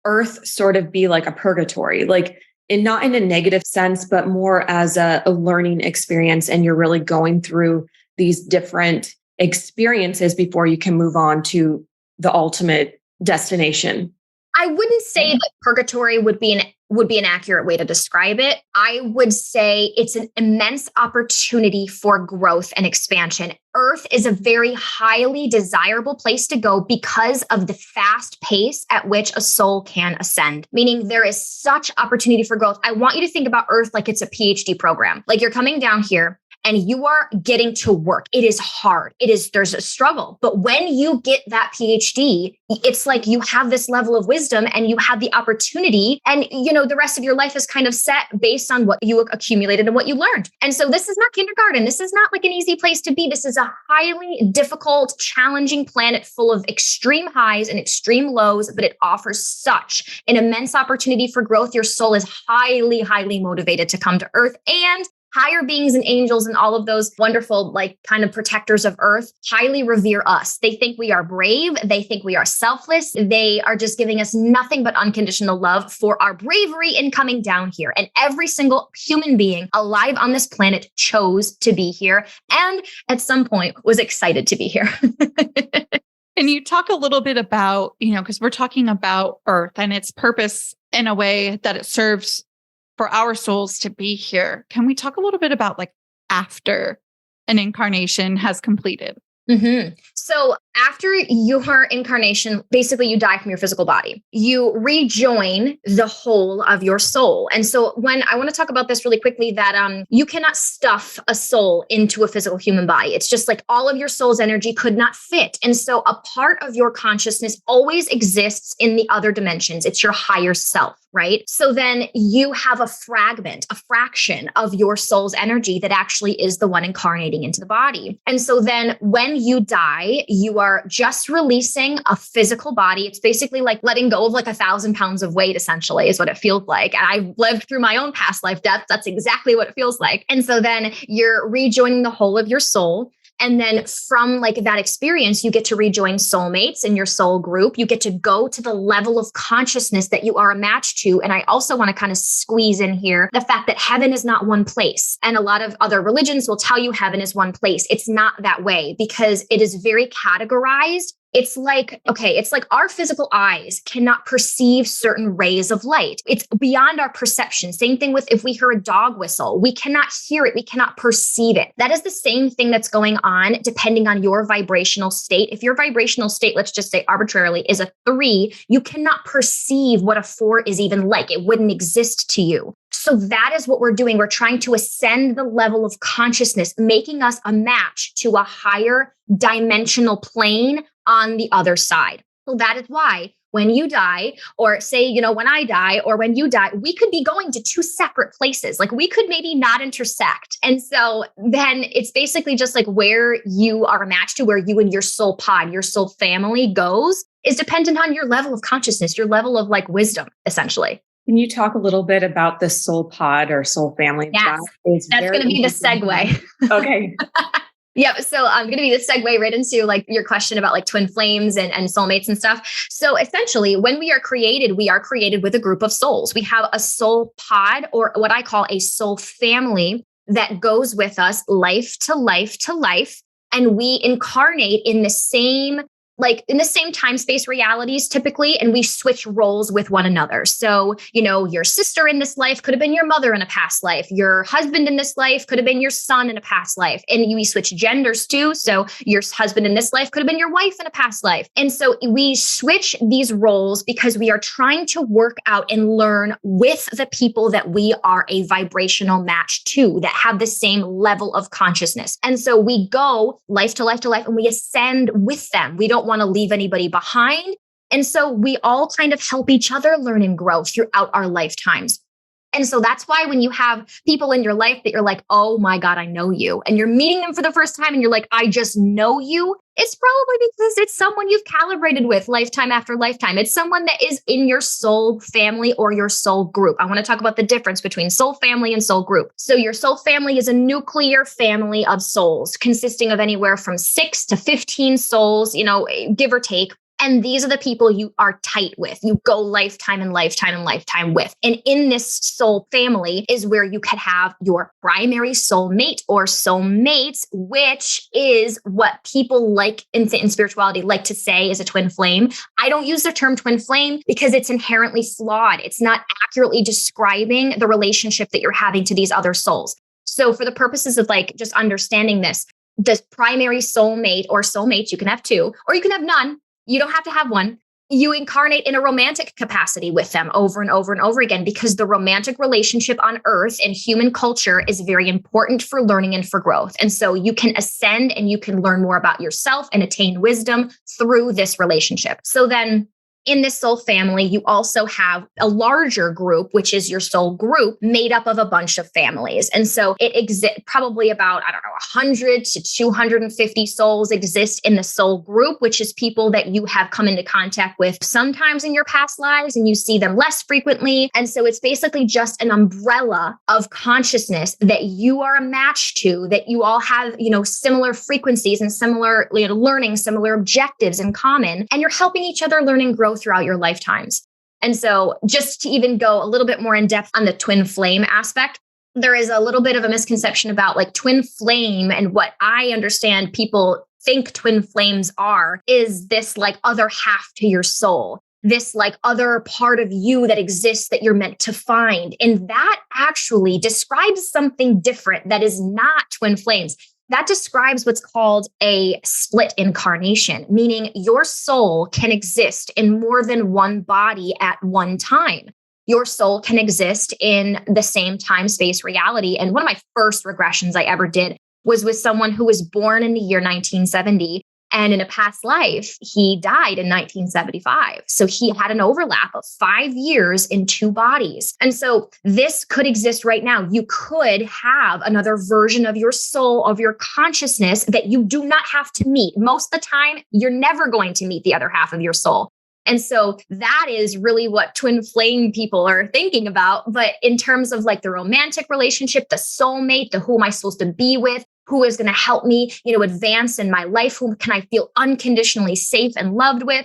Earth sort of be like a purgatory, like not in a negative sense, but more as a learning experience. And you're really going through these different experiences before you can move on to the ultimate destination. I wouldn't say that purgatory would be an accurate way to describe it. I would say it's an immense opportunity for growth and expansion. Earth is a very highly desirable place to go because of the fast pace at which a soul can ascend, meaning there is such opportunity for growth. I want you to think about Earth like it's a PhD program. Like you're coming down here and you are getting to work. It is hard. There's a struggle. But when you get that PhD, it's like you have this level of wisdom and you have the opportunity, and the rest of your life is kind of set based on what you accumulated and what you learned. And so this is not kindergarten. This is not like an easy place to be. This is a highly difficult, challenging planet full of extreme highs and extreme lows, but it offers such an immense opportunity for growth. Your soul is highly, highly motivated to come to Earth, and higher beings and angels and all of those wonderful, like kind of protectors of Earth highly revere us. They think we are brave. They think we are selfless. They are just giving us nothing but unconditional love for our bravery in coming down here. And every single human being alive on this planet chose to be here, and at some point was excited to be here. Can you talk a little bit about, because we're talking about Earth and its purpose in a way that it serves for our souls to be here. Can we talk a little bit about like after an incarnation has completed? Mm-hmm. So after your incarnation, basically you die from your physical body. You rejoin the whole of your soul. And so when I want to talk about this really quickly, that you cannot stuff a soul into a physical human body. It's just like all of your soul's energy could not fit. And so a part of your consciousness always exists in the other dimensions. It's your higher self, right? So then you have a fragment, a fraction of your soul's energy that actually is the one incarnating into the body. And so then when you die, you are just releasing a physical body. It's basically like letting go of like 1,000 pounds of weight, essentially, is what it feels like. And I've lived through my own past life death. That's exactly what it feels like. And so then you're rejoining the whole of your soul. And then from like that experience, you get to rejoin soulmates in your soul group. You get to go to the level of consciousness that you are a match to. And I also want to kind of squeeze in here the fact that heaven is not one place. And a lot of other religions will tell you heaven is one place. It's not that way because it is very categorized It's like, okay, it's like our physical eyes cannot perceive certain rays of light. It's beyond our perception. Same thing with if we hear a dog whistle, we cannot hear it. We cannot perceive it. That is the same thing that's going on depending on your vibrational state. If your vibrational state, let's just say arbitrarily, is a 3, you cannot perceive what a 4 is even like. It wouldn't exist to you. So that is what we're doing. We're trying to ascend the level of consciousness, making us a match to a higher dimensional plane on the other side. So that is why when you die, or say, when I die or when you die, we could be going to 2 separate places. Like we could maybe not intersect. And so then it's basically just like where you are a match to, where you and your soul pod, your soul family goes, is dependent on your level of consciousness, your level of like wisdom, essentially. Can you talk a little bit about the soul pod or soul family? Yes, that's going to be the segue. Okay. Yeah. So I'm going to be the segue right into like your question about like twin flames and soulmates and stuff. So essentially when we are created with a group of souls. We have a soul pod, or what I call a soul family, that goes with us life to life to life. And we incarnate in the same time space realities typically, and we switch roles with one another. So, your sister in this life could have been your mother in a past life. Your husband in this life could have been your son in a past life. And we switch genders too. So your husband in this life could have been your wife in a past life. And so we switch these roles because we are trying to work out and learn with the people that we are a vibrational match to, that have the same level of consciousness. And so we go life to life to life, and we ascend with them. We don't want to leave anybody behind. And so we all kind of help each other learn and grow throughout our lifetimes. And so that's why when you have people in your life that you're like, oh my God, I know you, and you're meeting them for the first time and you're like, I just know you, it's probably because it's someone you've calibrated with lifetime after lifetime. It's someone that is in your soul family or your soul group. I want to talk about the difference between soul family and soul group. So your soul family is a nuclear family of souls consisting of anywhere from 6 to 15 souls, give or take. And these are the people you are tight with. You go lifetime and lifetime and lifetime with. And in this soul family is where you could have your primary soulmate or soulmates, which is what people like in spirituality like to say is a twin flame. I don't use the term twin flame because it's inherently flawed. It's not accurately describing the relationship that you're having to these other souls. So for the purposes of like just understanding this, the primary soulmate or soulmates, you can have 2, or you can have none. You don't have to have one. You incarnate in a romantic capacity with them over and over and over again, because the romantic relationship on earth and human culture is very important for learning and for growth. And so you can ascend and you can learn more about yourself and attain wisdom through this relationship. So then in this soul family, you also have a larger group, which is your soul group, made up of a bunch of families. And so it exists probably about, 100 to 250 souls exist in the soul group, which is people that you have come into contact with sometimes in your past lives, and you see them less frequently. And so it's basically just an umbrella of consciousness that you are a match to, that you all have, similar frequencies and similar learning, similar objectives in common, and you're helping each other learn and grow throughout your lifetimes. And so just to even go a little bit more in depth on the twin flame aspect, there is a little bit of a misconception about like twin flame, and what I understand people think twin flames are is this like other half to your soul, this like other part of you that exists that you're meant to find. And that actually describes something different that is not twin flames. That describes what's called a split incarnation, meaning your soul can exist in more than one body at one time. Your soul can exist in the same time space reality. And one of my first regressions I ever did was with someone who was born in the year 1970. And in a past life, he died in 1975. So he had an overlap of 5 years in 2 bodies. And so this could exist right now. You could have another version of your soul, of your consciousness that you do not have to meet. Most of the time, you're never going to meet the other half of your soul. And so that is really what twin flame people are thinking about. But in terms of like the romantic relationship, the soulmate, the who am I supposed to be with, who is going to help me, advance in my life? Who can I feel unconditionally safe and loved with?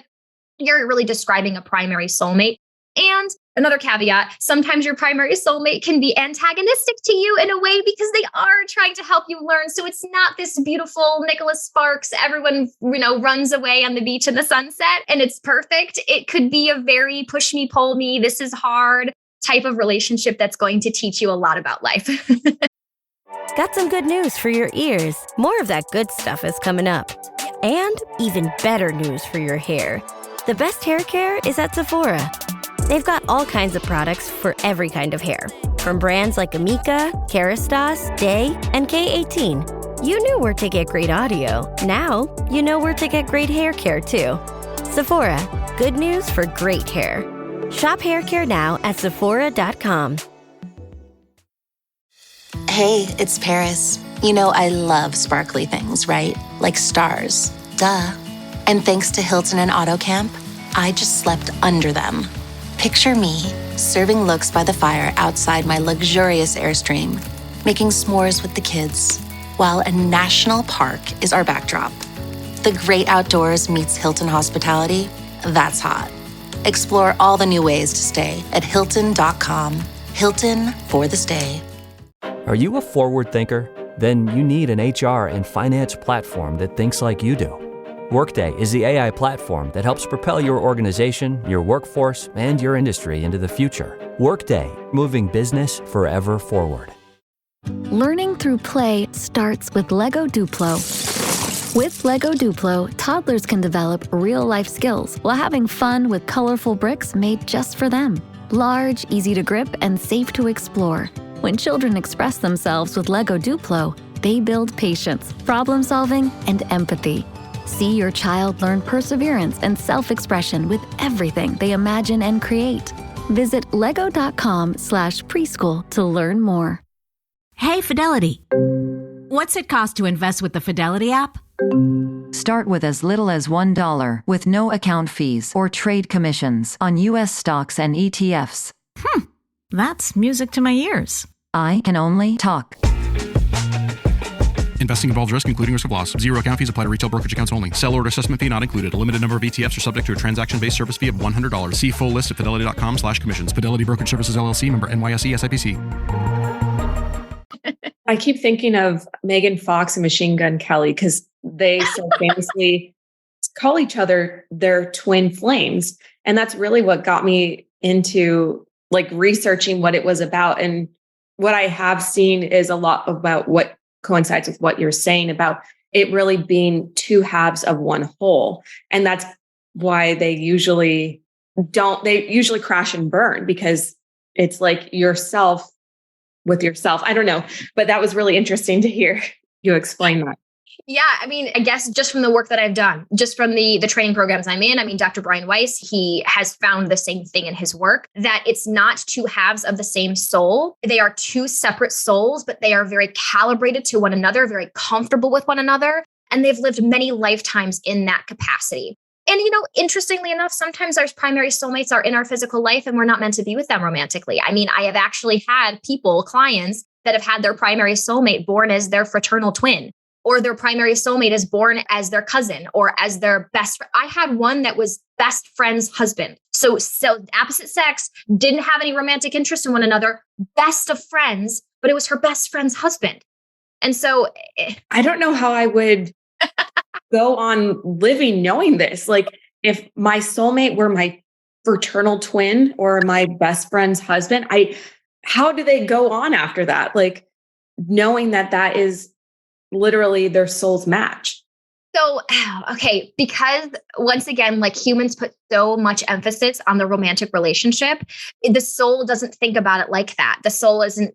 You're really describing a primary soulmate. And Another caveat, sometimes your primary soulmate can be antagonistic to you in a way because they are trying to help you learn. So it's not this beautiful Nicholas Sparks, everyone, runs away on the beach in the sunset and it's perfect. It could be a very push me, pull me, this is hard type of relationship that's going to teach you a lot about life. Got some good news for your ears. More of that good stuff is coming up. And even better news for your hair. The best hair care is at Sephora. They've got all kinds of products for every kind of hair. From brands like Amika, Kerastase, Day, and K18. You knew where to get great audio. Now, you know where to get great hair care too. Sephora, good news for great hair. Shop hair care now at Sephora.com. Hey, it's Paris. You know I love sparkly things, right? Like stars. Duh. And thanks to Hilton and AutoCamp, I just slept under them. Picture me, serving looks by the fire outside my luxurious Airstream, making s'mores with the kids, while a national park is our backdrop. The great outdoors meets Hilton hospitality. That's hot. Explore all the new ways to stay at Hilton.com. Hilton for the stay. Are you a forward thinker? Then you need an HR and finance platform that thinks like you do. Workday is the AI platform that helps propel your organization, your workforce, and your industry into the future. Workday, moving business forever forward. Learning through play starts with Lego Duplo. With Lego Duplo, toddlers can develop real-life skills while having fun with colorful bricks made just for them. Large, easy to grip, and safe to explore. When children express themselves with Lego Duplo, they build patience, problem-solving, and empathy. See your child learn perseverance and self-expression with everything they imagine and create. Visit lego.com/preschool to learn more. Hey, Fidelity. What's it cost to invest with the Fidelity app? Start with as little as $1 with no account fees or trade commissions on U.S. stocks and ETFs. That's music to my ears. I can only talk. Investing involves risk, including risk of loss. Zero account fees apply to retail brokerage accounts only. Sell order assessment fee not included. A limited number of ETFs are subject to a transaction-based service fee of $100. See full list at fidelity.com/commissions. Fidelity Brokerage Services, LLC, member NYSE, SIPC. I keep thinking of Megan Fox and Machine Gun Kelly because they so famously call each other their twin flames. And that's really what got me into researching what it was about. And what I have seen is a lot about what coincides with what you're saying about it really being two halves of one whole. And that's why they usually crash and burn, because it's like yourself with yourself. I don't know, but that was really interesting to hear you explain that. Yeah, I mean, I guess just from the work that I've done, just from the training programs I'm in, I mean, Dr. Brian Weiss, he has found the same thing in his work, that it's not two halves of the same soul. They are two separate souls, but they are very calibrated to one another, very comfortable with one another, and they've lived many lifetimes in that capacity. And, interestingly enough, sometimes our primary soulmates are in our physical life and we're not meant to be with them romantically. I mean, I have actually had clients that have had their primary soulmate born as their fraternal twin, or their primary soulmate is born as their cousin or as their best friend. I had one that was best friend's husband. So opposite sex, didn't have any romantic interest in one another, best of friends, but it was her best friend's husband. And so I don't know how I would go on living knowing this. If my soulmate were my fraternal twin or my best friend's husband, how do they go on after that? Knowing that is literally their soul's match. So, okay, because once again, humans put so much emphasis on the romantic relationship, the soul doesn't think about it like that. The soul isn't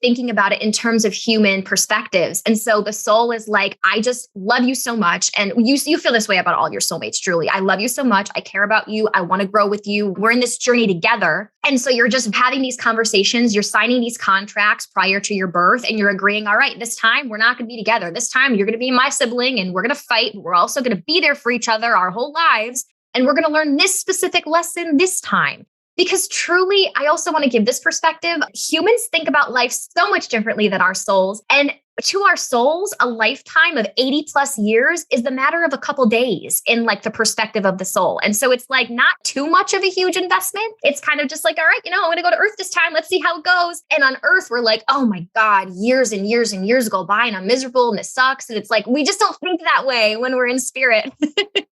thinking about it in terms of human perspectives. And so the soul is I just love you so much. And you feel this way about all your soulmates, truly. I love you so much. I care about you. I want to grow with you. We're in this journey together. And so you're just having these conversations. You're signing these contracts prior to your birth and you're agreeing, all right, this time we're not going to be together. This time you're going to be my sibling and we're going to fight. We're also going to be there for each other our whole lives. And we're going to learn this specific lesson this time. Because truly, I also want to give this perspective. Humans think about life so much differently than our souls. And to our souls, a lifetime of 80 plus years is the matter of a couple days in like the perspective of the soul. And so it's like not too much of a huge investment. It's kind of just like, all right, I'm going to go to Earth this time. Let's see how it goes. And on Earth, we're like, oh my God, years and years and years go by and I'm miserable and this sucks. And it's like, we just don't think that way when we're in spirit.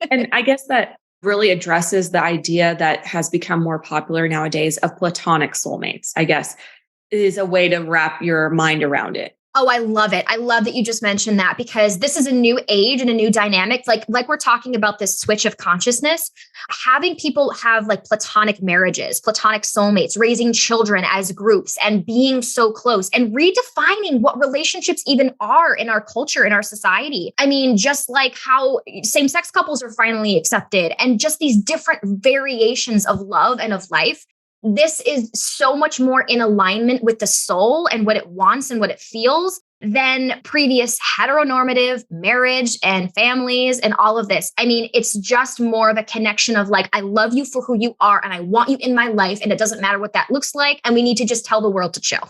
And I guess that really addresses the idea that has become more popular nowadays of platonic soulmates, I guess, is a way to wrap your mind around it. Oh, I love it. I love that you just mentioned that because this is a new age and a new dynamic. Like we're talking about this switch of consciousness, having people have like platonic marriages, platonic soulmates, raising children as groups and being so close and redefining what relationships even are in our culture, in our society. I mean, just like how same-sex couples are finally accepted and just these different variations of love and of life. This is so much more in alignment with the soul and what it wants and what it feels than previous heteronormative marriage and families and all of this. I mean, it's just more of a connection of like, I love you for who you are and I want you in my life and it doesn't matter what that looks like. And we need to just tell the world to chill.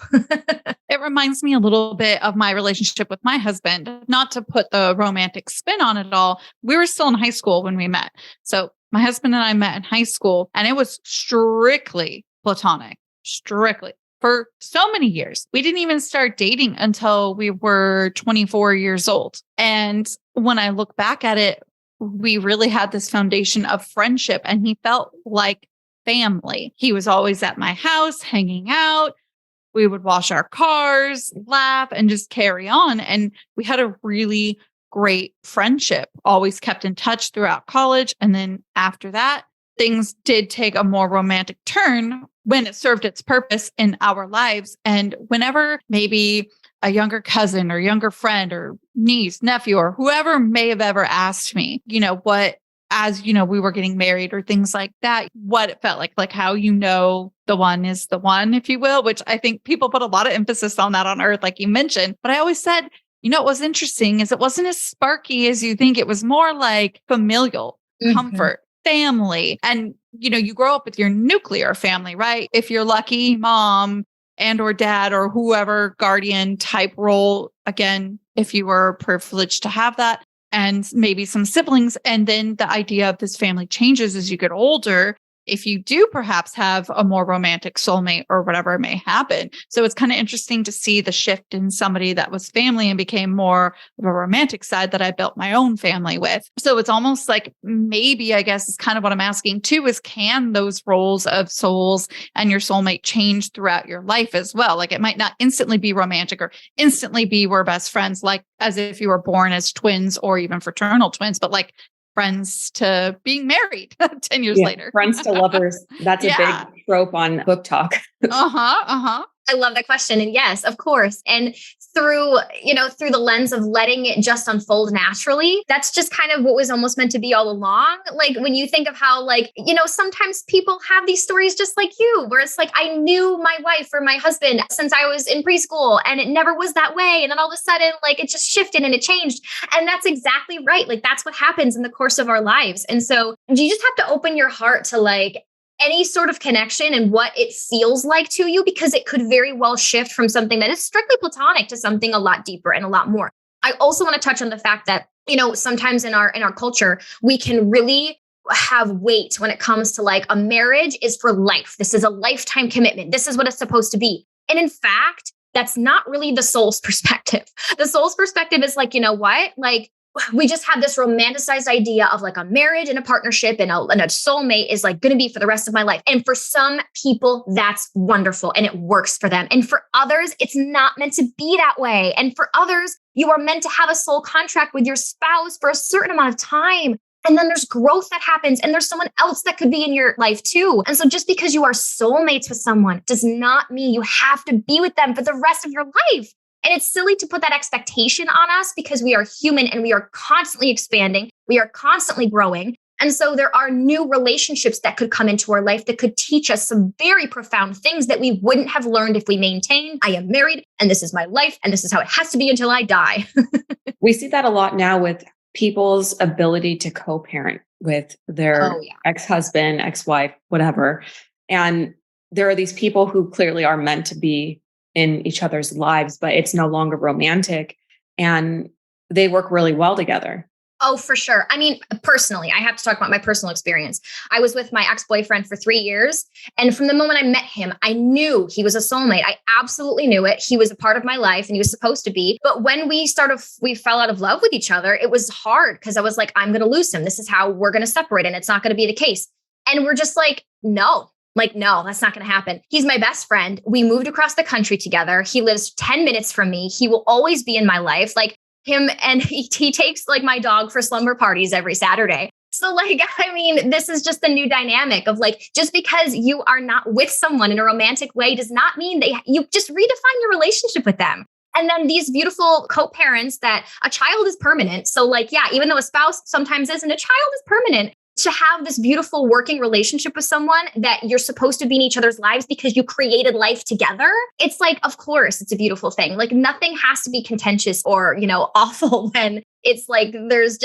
It reminds me a little bit of my relationship with my husband, not to put the romantic spin on it all. We were still in high school when we met. So my husband and I met in high school and it was strictly platonic, strictly for so many years. We didn't even start dating until we were 24 years old. And when I look back at it, we really had this foundation of friendship and he felt like family. He was always at my house hanging out. We would wash our cars, laugh, and just carry on. And we had a really great friendship, always kept in touch throughout college. And then after that, things did take a more romantic turn when it served its purpose in our lives. And whenever maybe a younger cousin or younger friend or niece, nephew, or whoever may have ever asked me, what, as we were getting married or things like that, what it felt like how the one is the one, if you will, which I think people put a lot of emphasis on that on Earth, like you mentioned. But I always said, what was interesting is it wasn't as sparky as you think. It was more like familial comfort, family. And, you grow up with your nuclear family, right? If you're lucky, mom and or dad or whoever guardian type role, again, if you were privileged to have that, and maybe some siblings. And then the idea of this family changes as you get older. If you do perhaps have a more romantic soulmate or whatever may happen. So it's kind of interesting to see the shift in somebody that was family and became more of a romantic side that I built my own family with. So it's almost like maybe, I guess is kind of what I'm asking too, is can those roles of souls and your soulmate change throughout your life as well? Like it might not instantly be romantic or instantly be we're best friends, like as if you were born as twins or even fraternal twins, but like friends to being married 10 years later. Friends to lovers. That's a big trope on book talk. I love that question. And yes, of course. And through the lens of letting it just unfold naturally, that's just kind of what was almost meant to be all along. Like when you think of how sometimes people have these stories just like you, where it's like, I knew my wife or my husband since I was in preschool and it never was that way. And then all of a sudden, it just shifted and it changed. And that's exactly right. Like that's what happens in the course of our lives. And so you just have to open your heart to any sort of connection and what it feels like to you, because it could very well shift from something that is strictly platonic to something a lot deeper and a lot more. I also want to touch on the fact that, sometimes in our culture, we can really have weight when it comes to a marriage is for life. This is a lifetime commitment. This is what it's supposed to be. And in fact, that's not really the soul's perspective. The soul's perspective is we just have this romanticized idea of a marriage and a partnership and a soulmate is going to be for the rest of my life. And for some people, that's wonderful and it works for them. And for others, it's not meant to be that way. And for others, you are meant to have a soul contract with your spouse for a certain amount of time. And then there's growth that happens and there's someone else that could be in your life too. And so just because you are soulmates with someone does not mean you have to be with them for the rest of your life. And it's silly to put that expectation on us because we are human and we are constantly expanding. We are constantly growing. And so there are new relationships that could come into our life that could teach us some very profound things that we wouldn't have learned if we maintained, I am married and this is my life and this is how it has to be until I die. We see that a lot now with people's ability to co-parent with their ex-husband, ex-wife, whatever. And there are these people who clearly are meant to be in each other's lives, but it's no longer romantic. and they work really well together. Oh, for sure. I mean, personally, I have to talk about my personal experience. I was with my ex-boyfriend for 3 years. And from the moment I met him, I knew he was a soulmate. I absolutely knew it. He was a part of my life and he was supposed to be. But when we fell out of love with each other, it was hard because I was like, I'm going to lose him. This is how we're going to separate. And it's not going to be the case. And we're just like, no, that's not going to happen. He's my best friend. We moved across the country together. He lives 10 minutes from me. He will always be in my life. Like, him, and he takes like my dog for slumber parties every Saturday. So like, I mean, this is just a new dynamic of like, just because you are not with someone in a romantic way does not mean that you just redefine your relationship with them. And then these beautiful co-parents that a child is permanent. So like, yeah, even though a spouse sometimes isn't, a child is permanent. To have this beautiful working relationship with someone that you're supposed to be in each other's lives because you created life together. It's like, of course, it's a beautiful thing. Like nothing has to be contentious or, awful when it's like, there's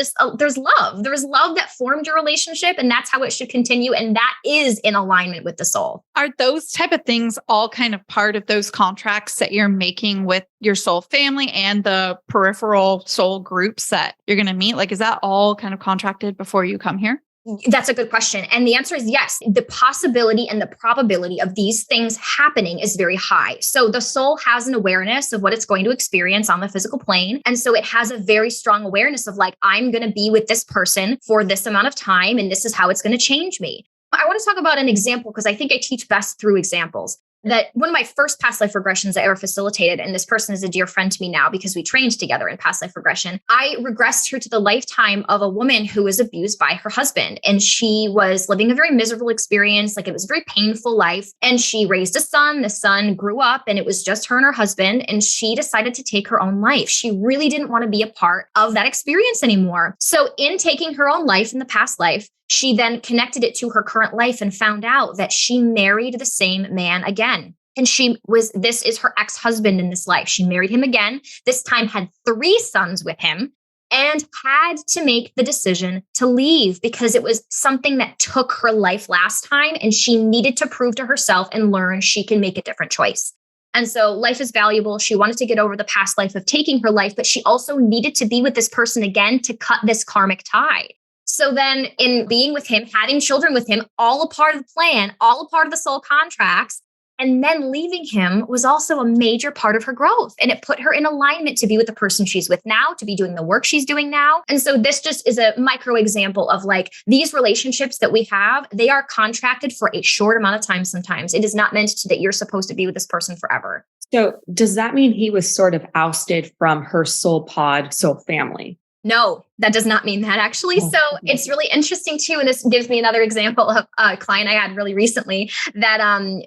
love. There's love that formed your relationship and that's how it should continue. And that is in alignment with the soul. Are those type of things all kind of part of those contracts that you're making with your soul family and the peripheral soul groups that you're going to meet? Like, is that all kind of contracted before you come here? That's a good question. And the answer is yes. The possibility and the probability of these things happening is very high. So the soul has an awareness of what it's going to experience on the physical plane. And so it has a very strong awareness of like, I'm going to be with this person for this amount of time, and this is how it's going to change me. I want to talk about an example because I think I teach best through examples. That one of my first past life regressions I ever facilitated, and this person is a dear friend to me now because we trained together in past life regression. I regressed her to the lifetime of a woman who was abused by her husband. And she was living a very miserable experience. Like it was a very painful life. And she raised a son. The son grew up and it was just her and her husband. And she decided to take her own life. She really didn't want to be a part of that experience anymore. So in taking her own life in the past life, she then connected it to her current life and found out that she married the same man again. And this is her ex-husband in this life. She married him again, this time had 3 sons with him, and had to make the decision to leave because it was something that took her life last time. And she needed to prove to herself and learn she can make a different choice. And so life is valuable. She wanted to get over the past life of taking her life, but she also needed to be with this person again to cut this karmic tie. So then in being with him, having children with him, all a part of the plan, all a part of the soul contracts, and then leaving him was also a major part of her growth. And it put her in alignment to be with the person she's with now, to be doing the work she's doing now. And so this just is a micro example of like these relationships that we have, they are contracted for a short amount of time sometimes. It is not meant that you're supposed to be with this person forever. So does that mean he was sort of ousted from her soul pod, soul family? No, that does not mean that actually. So it's really interesting too. And this gives me another example of a client I had really recently that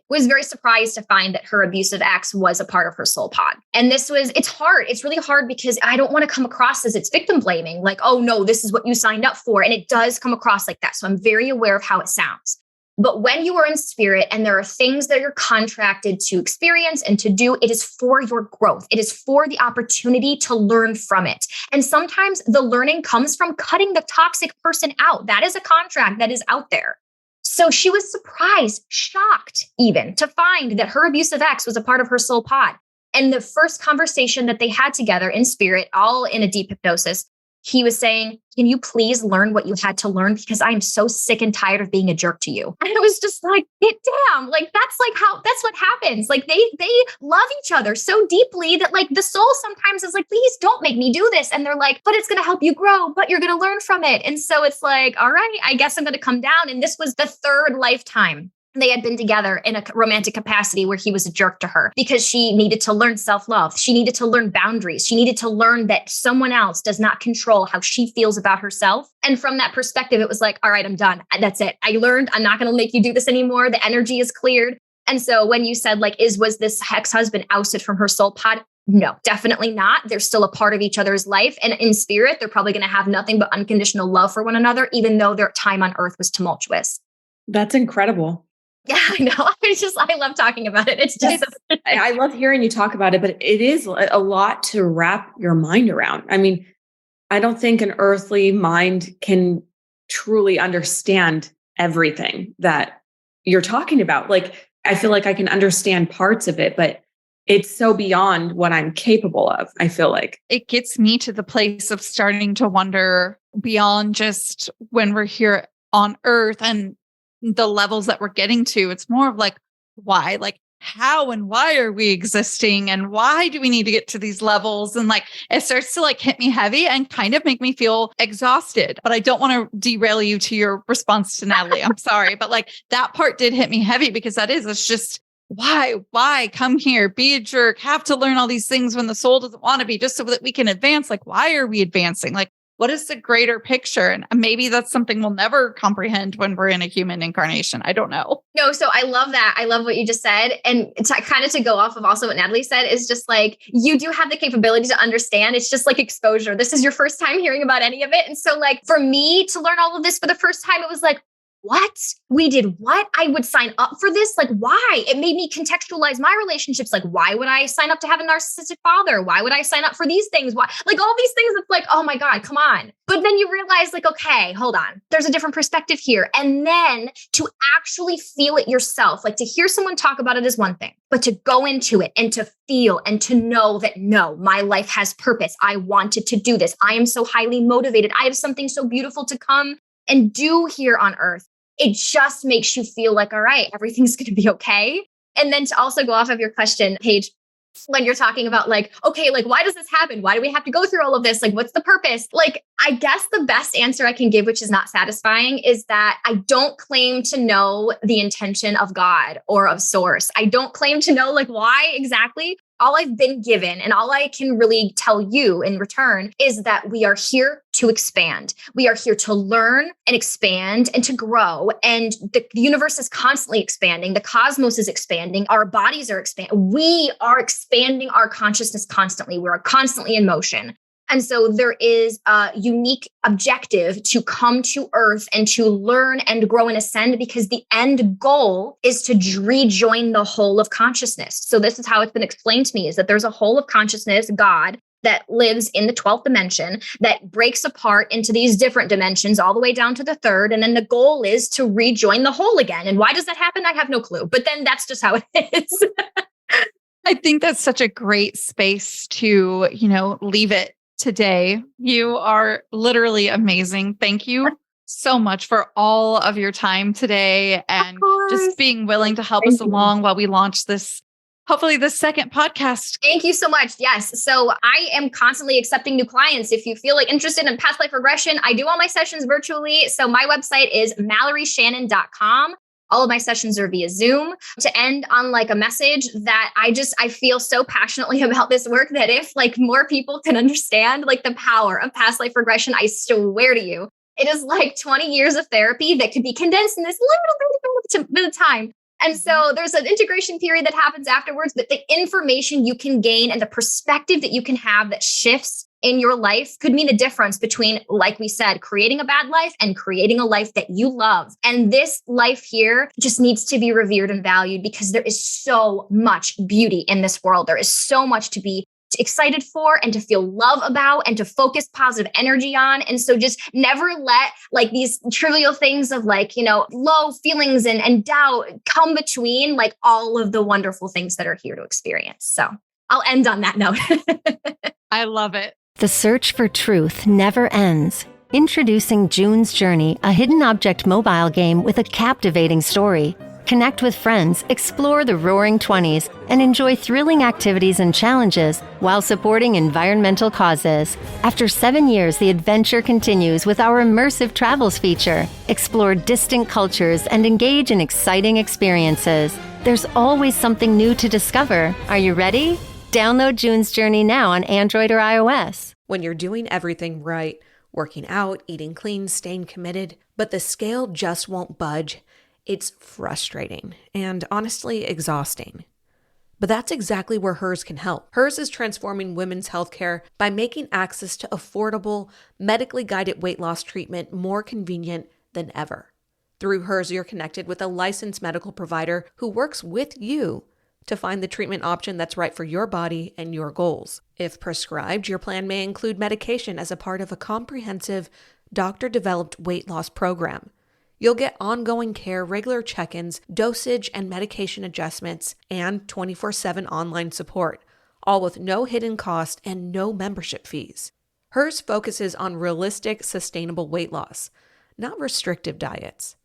was very surprised to find that her abusive ex was a part of her soul pod. And it's hard. It's really hard because I don't want to come across as it's victim blaming, like, oh no, this is what you signed up for. And it does come across like that. So I'm very aware of how it sounds. But when you are in spirit and there are things that you're contracted to experience and to do, it is for your growth. It is for the opportunity to learn from it. And sometimes the learning comes from cutting the toxic person out. That is a contract that is out there. So she was surprised, shocked even to find that her abusive ex was a part of her soul pod. And the first conversation that they had together in spirit, all in a deep hypnosis, he was saying, can you please learn what you had to learn? Because I'm so sick and tired of being a jerk to you. And I was just like, damn, like, that's what happens. Like they love each other so deeply that like the soul sometimes is like, please don't make me do this. And they're like, but it's going to help you grow, but you're going to learn from it. And so it's like, all right, I guess I'm going to come down. And this was the 3rd lifetime they had been together in a romantic capacity where he was a jerk to her because she needed to learn self-love. She needed to learn boundaries. She needed to learn that someone else does not control how she feels about herself. And from that perspective, it was like, all right, I'm done. That's it. I learned. I'm not going to make you do this anymore. The energy is cleared. And so when you said like, was this ex-husband ousted from her soul pod? No, definitely not. They're still a part of each other's life. And in spirit, they're probably going to have nothing but unconditional love for one another, even though their time on earth was tumultuous. That's incredible. Yeah, I know. I love talking about it. It's just, I love hearing you talk about it, but it is a lot to wrap your mind around. I mean, I don't think an earthly mind can truly understand everything that you're talking about. Like, I feel like I can understand parts of it, but it's so beyond what I'm capable of, I feel like. It gets me to the place of starting to wonder beyond just when we're here on Earth and the levels that we're getting to. It's more of like, why? Like, how and why are we existing? And why do we need to get to these levels? And like, it starts to like hit me heavy and kind of make me feel exhausted. But I don't want to derail you to your response to Natalie. I'm sorry. But like that part did hit me heavy because it's just, why come here, be a jerk, have to learn all these things when the soul doesn't want to be, just so that we can advance. Like, why are we advancing? Like, what is the greater picture? And maybe that's something we'll never comprehend when we're in a human incarnation. I don't know. No, so I love that. I love what you just said. And to go off of also what Natalie said is just like, you do have the capability to understand. It's just like exposure. This is your first time hearing about any of it. And so like for me to learn all of this for the first time, it was like, what? We did what? I would sign up for this? Like, why? It made me contextualize my relationships. Like, why would I sign up to have a narcissistic father? Why would I sign up for these things? Why? Like all these things, it's like, oh my God, come on. But then you realize like, okay, hold on. There's a different perspective here. And then to actually feel it yourself, like to hear someone talk about it is one thing, but to go into it and to feel and to know that, no, my life has purpose. I wanted to do this. I am so highly motivated. I have something so beautiful to come and do here on earth. It just makes you feel like, all right, everything's going to be okay. And then to also go off of your question, Paige, when you're talking about like, okay, like, why does this happen? Why do we have to go through all of this? Like, what's the purpose? Like, I guess the best answer I can give, which is not satisfying, is that I don't claim to know the intention of God or of source. I don't claim to know like why exactly. All I've been given and all I can really tell you in return is that we are here to expand. We are here to learn and expand and to grow. And the universe is constantly expanding. The cosmos is expanding. Our bodies are expanding. We are expanding our consciousness constantly. We are constantly in motion. And so there is a unique objective to come to Earth and to learn and grow and ascend, because the end goal is to rejoin the whole of consciousness. So this is how it's been explained to me, is that there's a whole of consciousness, God, that lives in the 12th dimension, that breaks apart into these different dimensions all the way down to the third. And then the goal is to rejoin the whole again. And why does that happen? I have no clue. But then that's just how it is. I think that's such a great space to, leave it today. You are literally amazing. Thank you so much for all of your time today and just being willing to help us along while we launch this, hopefully the second podcast. Thank you so much. Yes. So I am constantly accepting new clients. If you feel like interested in past life regression, I do all my sessions virtually. So my website is MallorieShannon.com. All of my sessions are via Zoom. To end on like a message that I feel so passionately about this work that if like more people can understand like the power of past life regression, I swear to you, it is like 20 years of therapy that could be condensed in this little bit of time. And so there's an integration period that happens afterwards, but the information you can gain and the perspective that you can have that shifts in your life could mean the difference between, like we said, creating a bad life and creating a life that you love. And this life here just needs to be revered and valued because there is so much beauty in this world. There is so much to be excited for and to feel love about and to focus positive energy on. And so just never let like these trivial things of like, low feelings and doubt come between like all of the wonderful things that are here to experience. So I'll end on that note. I love it. The search for truth never ends. Introducing June's Journey, a hidden object mobile game with a captivating story. Connect with friends, explore the roaring 20s, and enjoy thrilling activities and challenges while supporting environmental causes. After 7 years, the adventure continues with our immersive travels feature. Explore distant cultures and engage in exciting experiences. There's always something new to discover. Are you ready? Download June's Journey now on Android or iOS. When you're doing everything right, working out, eating clean, staying committed, but the scale just won't budge, it's frustrating and honestly exhausting. But that's exactly where Hers can help. Hers is transforming women's healthcare by making access to affordable, medically guided weight loss treatment more convenient than ever. Through Hers, you're connected with a licensed medical provider who works with you to find the treatment option that's right for your body and your goals. If prescribed, your plan may include medication as a part of a comprehensive, doctor-developed weight loss program. You'll get ongoing care, regular check-ins, dosage and medication adjustments, and 24/7 online support, all with no hidden cost and no membership fees. Hers focuses on realistic, sustainable weight loss, not restrictive diets.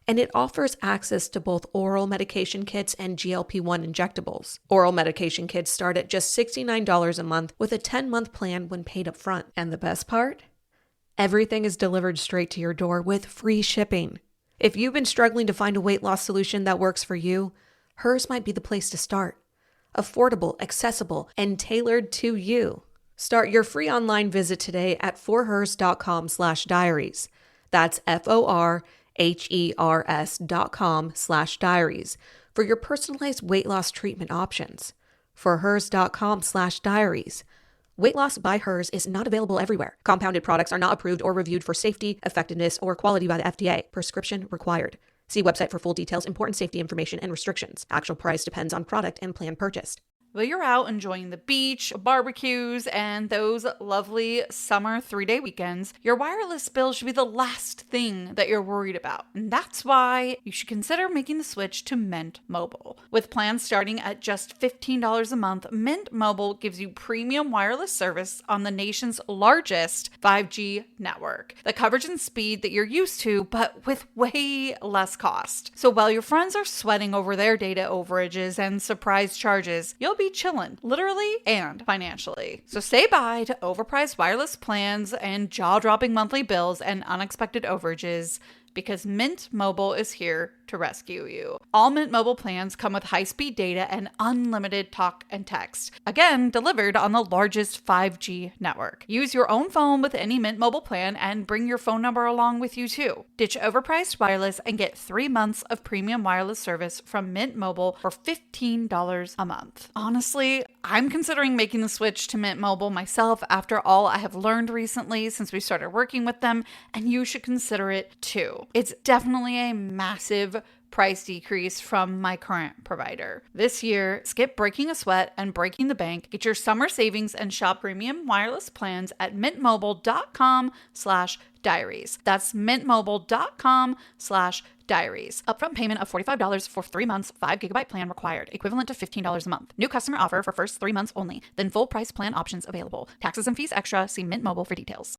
And it offers access to both oral medication kits and GLP-1 injectables. Oral medication kits start at just $69 a month with a 10-month plan when paid up front. And the best part? Everything is delivered straight to your door with free shipping. If you've been struggling to find a weight loss solution that works for you, hers might be the place to start. Affordable, accessible, and tailored to you. Start your free online visit today at forhers.com/diaries. That's forhers.com/diaries for your personalized weight loss treatment options. forhers.com/diaries. Weight loss by Hers is not available everywhere. Compounded products are not approved or reviewed for safety, effectiveness, or quality by the FDA. Prescription required. See website for full details, important safety information, and restrictions. Actual price depends on product and plan purchased. While you're out enjoying the beach, barbecues, and those lovely summer 3-day weekends, your wireless bill should be the last thing that you're worried about. And that's why you should consider making the switch to Mint Mobile. With plans starting at just $15 a month, Mint Mobile gives you premium wireless service on the nation's largest 5G network. The coverage and speed that you're used to, but with way less cost. So while your friends are sweating over their data overages and surprise charges, you'll be chillin', literally and financially. So say bye to overpriced wireless plans and jaw-dropping monthly bills and unexpected overages, because Mint Mobile is here to rescue you. All Mint Mobile plans come with high-speed data and unlimited talk and text. Again, delivered on the largest 5G network. Use your own phone with any Mint Mobile plan and bring your phone number along with you too. Ditch overpriced wireless and get 3 months of premium wireless service from Mint Mobile for $15 a month. Honestly, I'm considering making the switch to Mint Mobile myself after all I have learned recently since we started working with them, and you should consider it too. It's definitely a massive price decrease from my current provider. This year, skip breaking a sweat and breaking the bank. Get your summer savings and shop premium wireless plans at mintmobile.com/diaries. That's mintmobile.com/diaries. Upfront payment of $45 for 3 months, 5 GB plan required, equivalent to $15 a month. New customer offer for first 3 months only. Then full price plan options available. Taxes and fees extra. See Mint Mobile for details.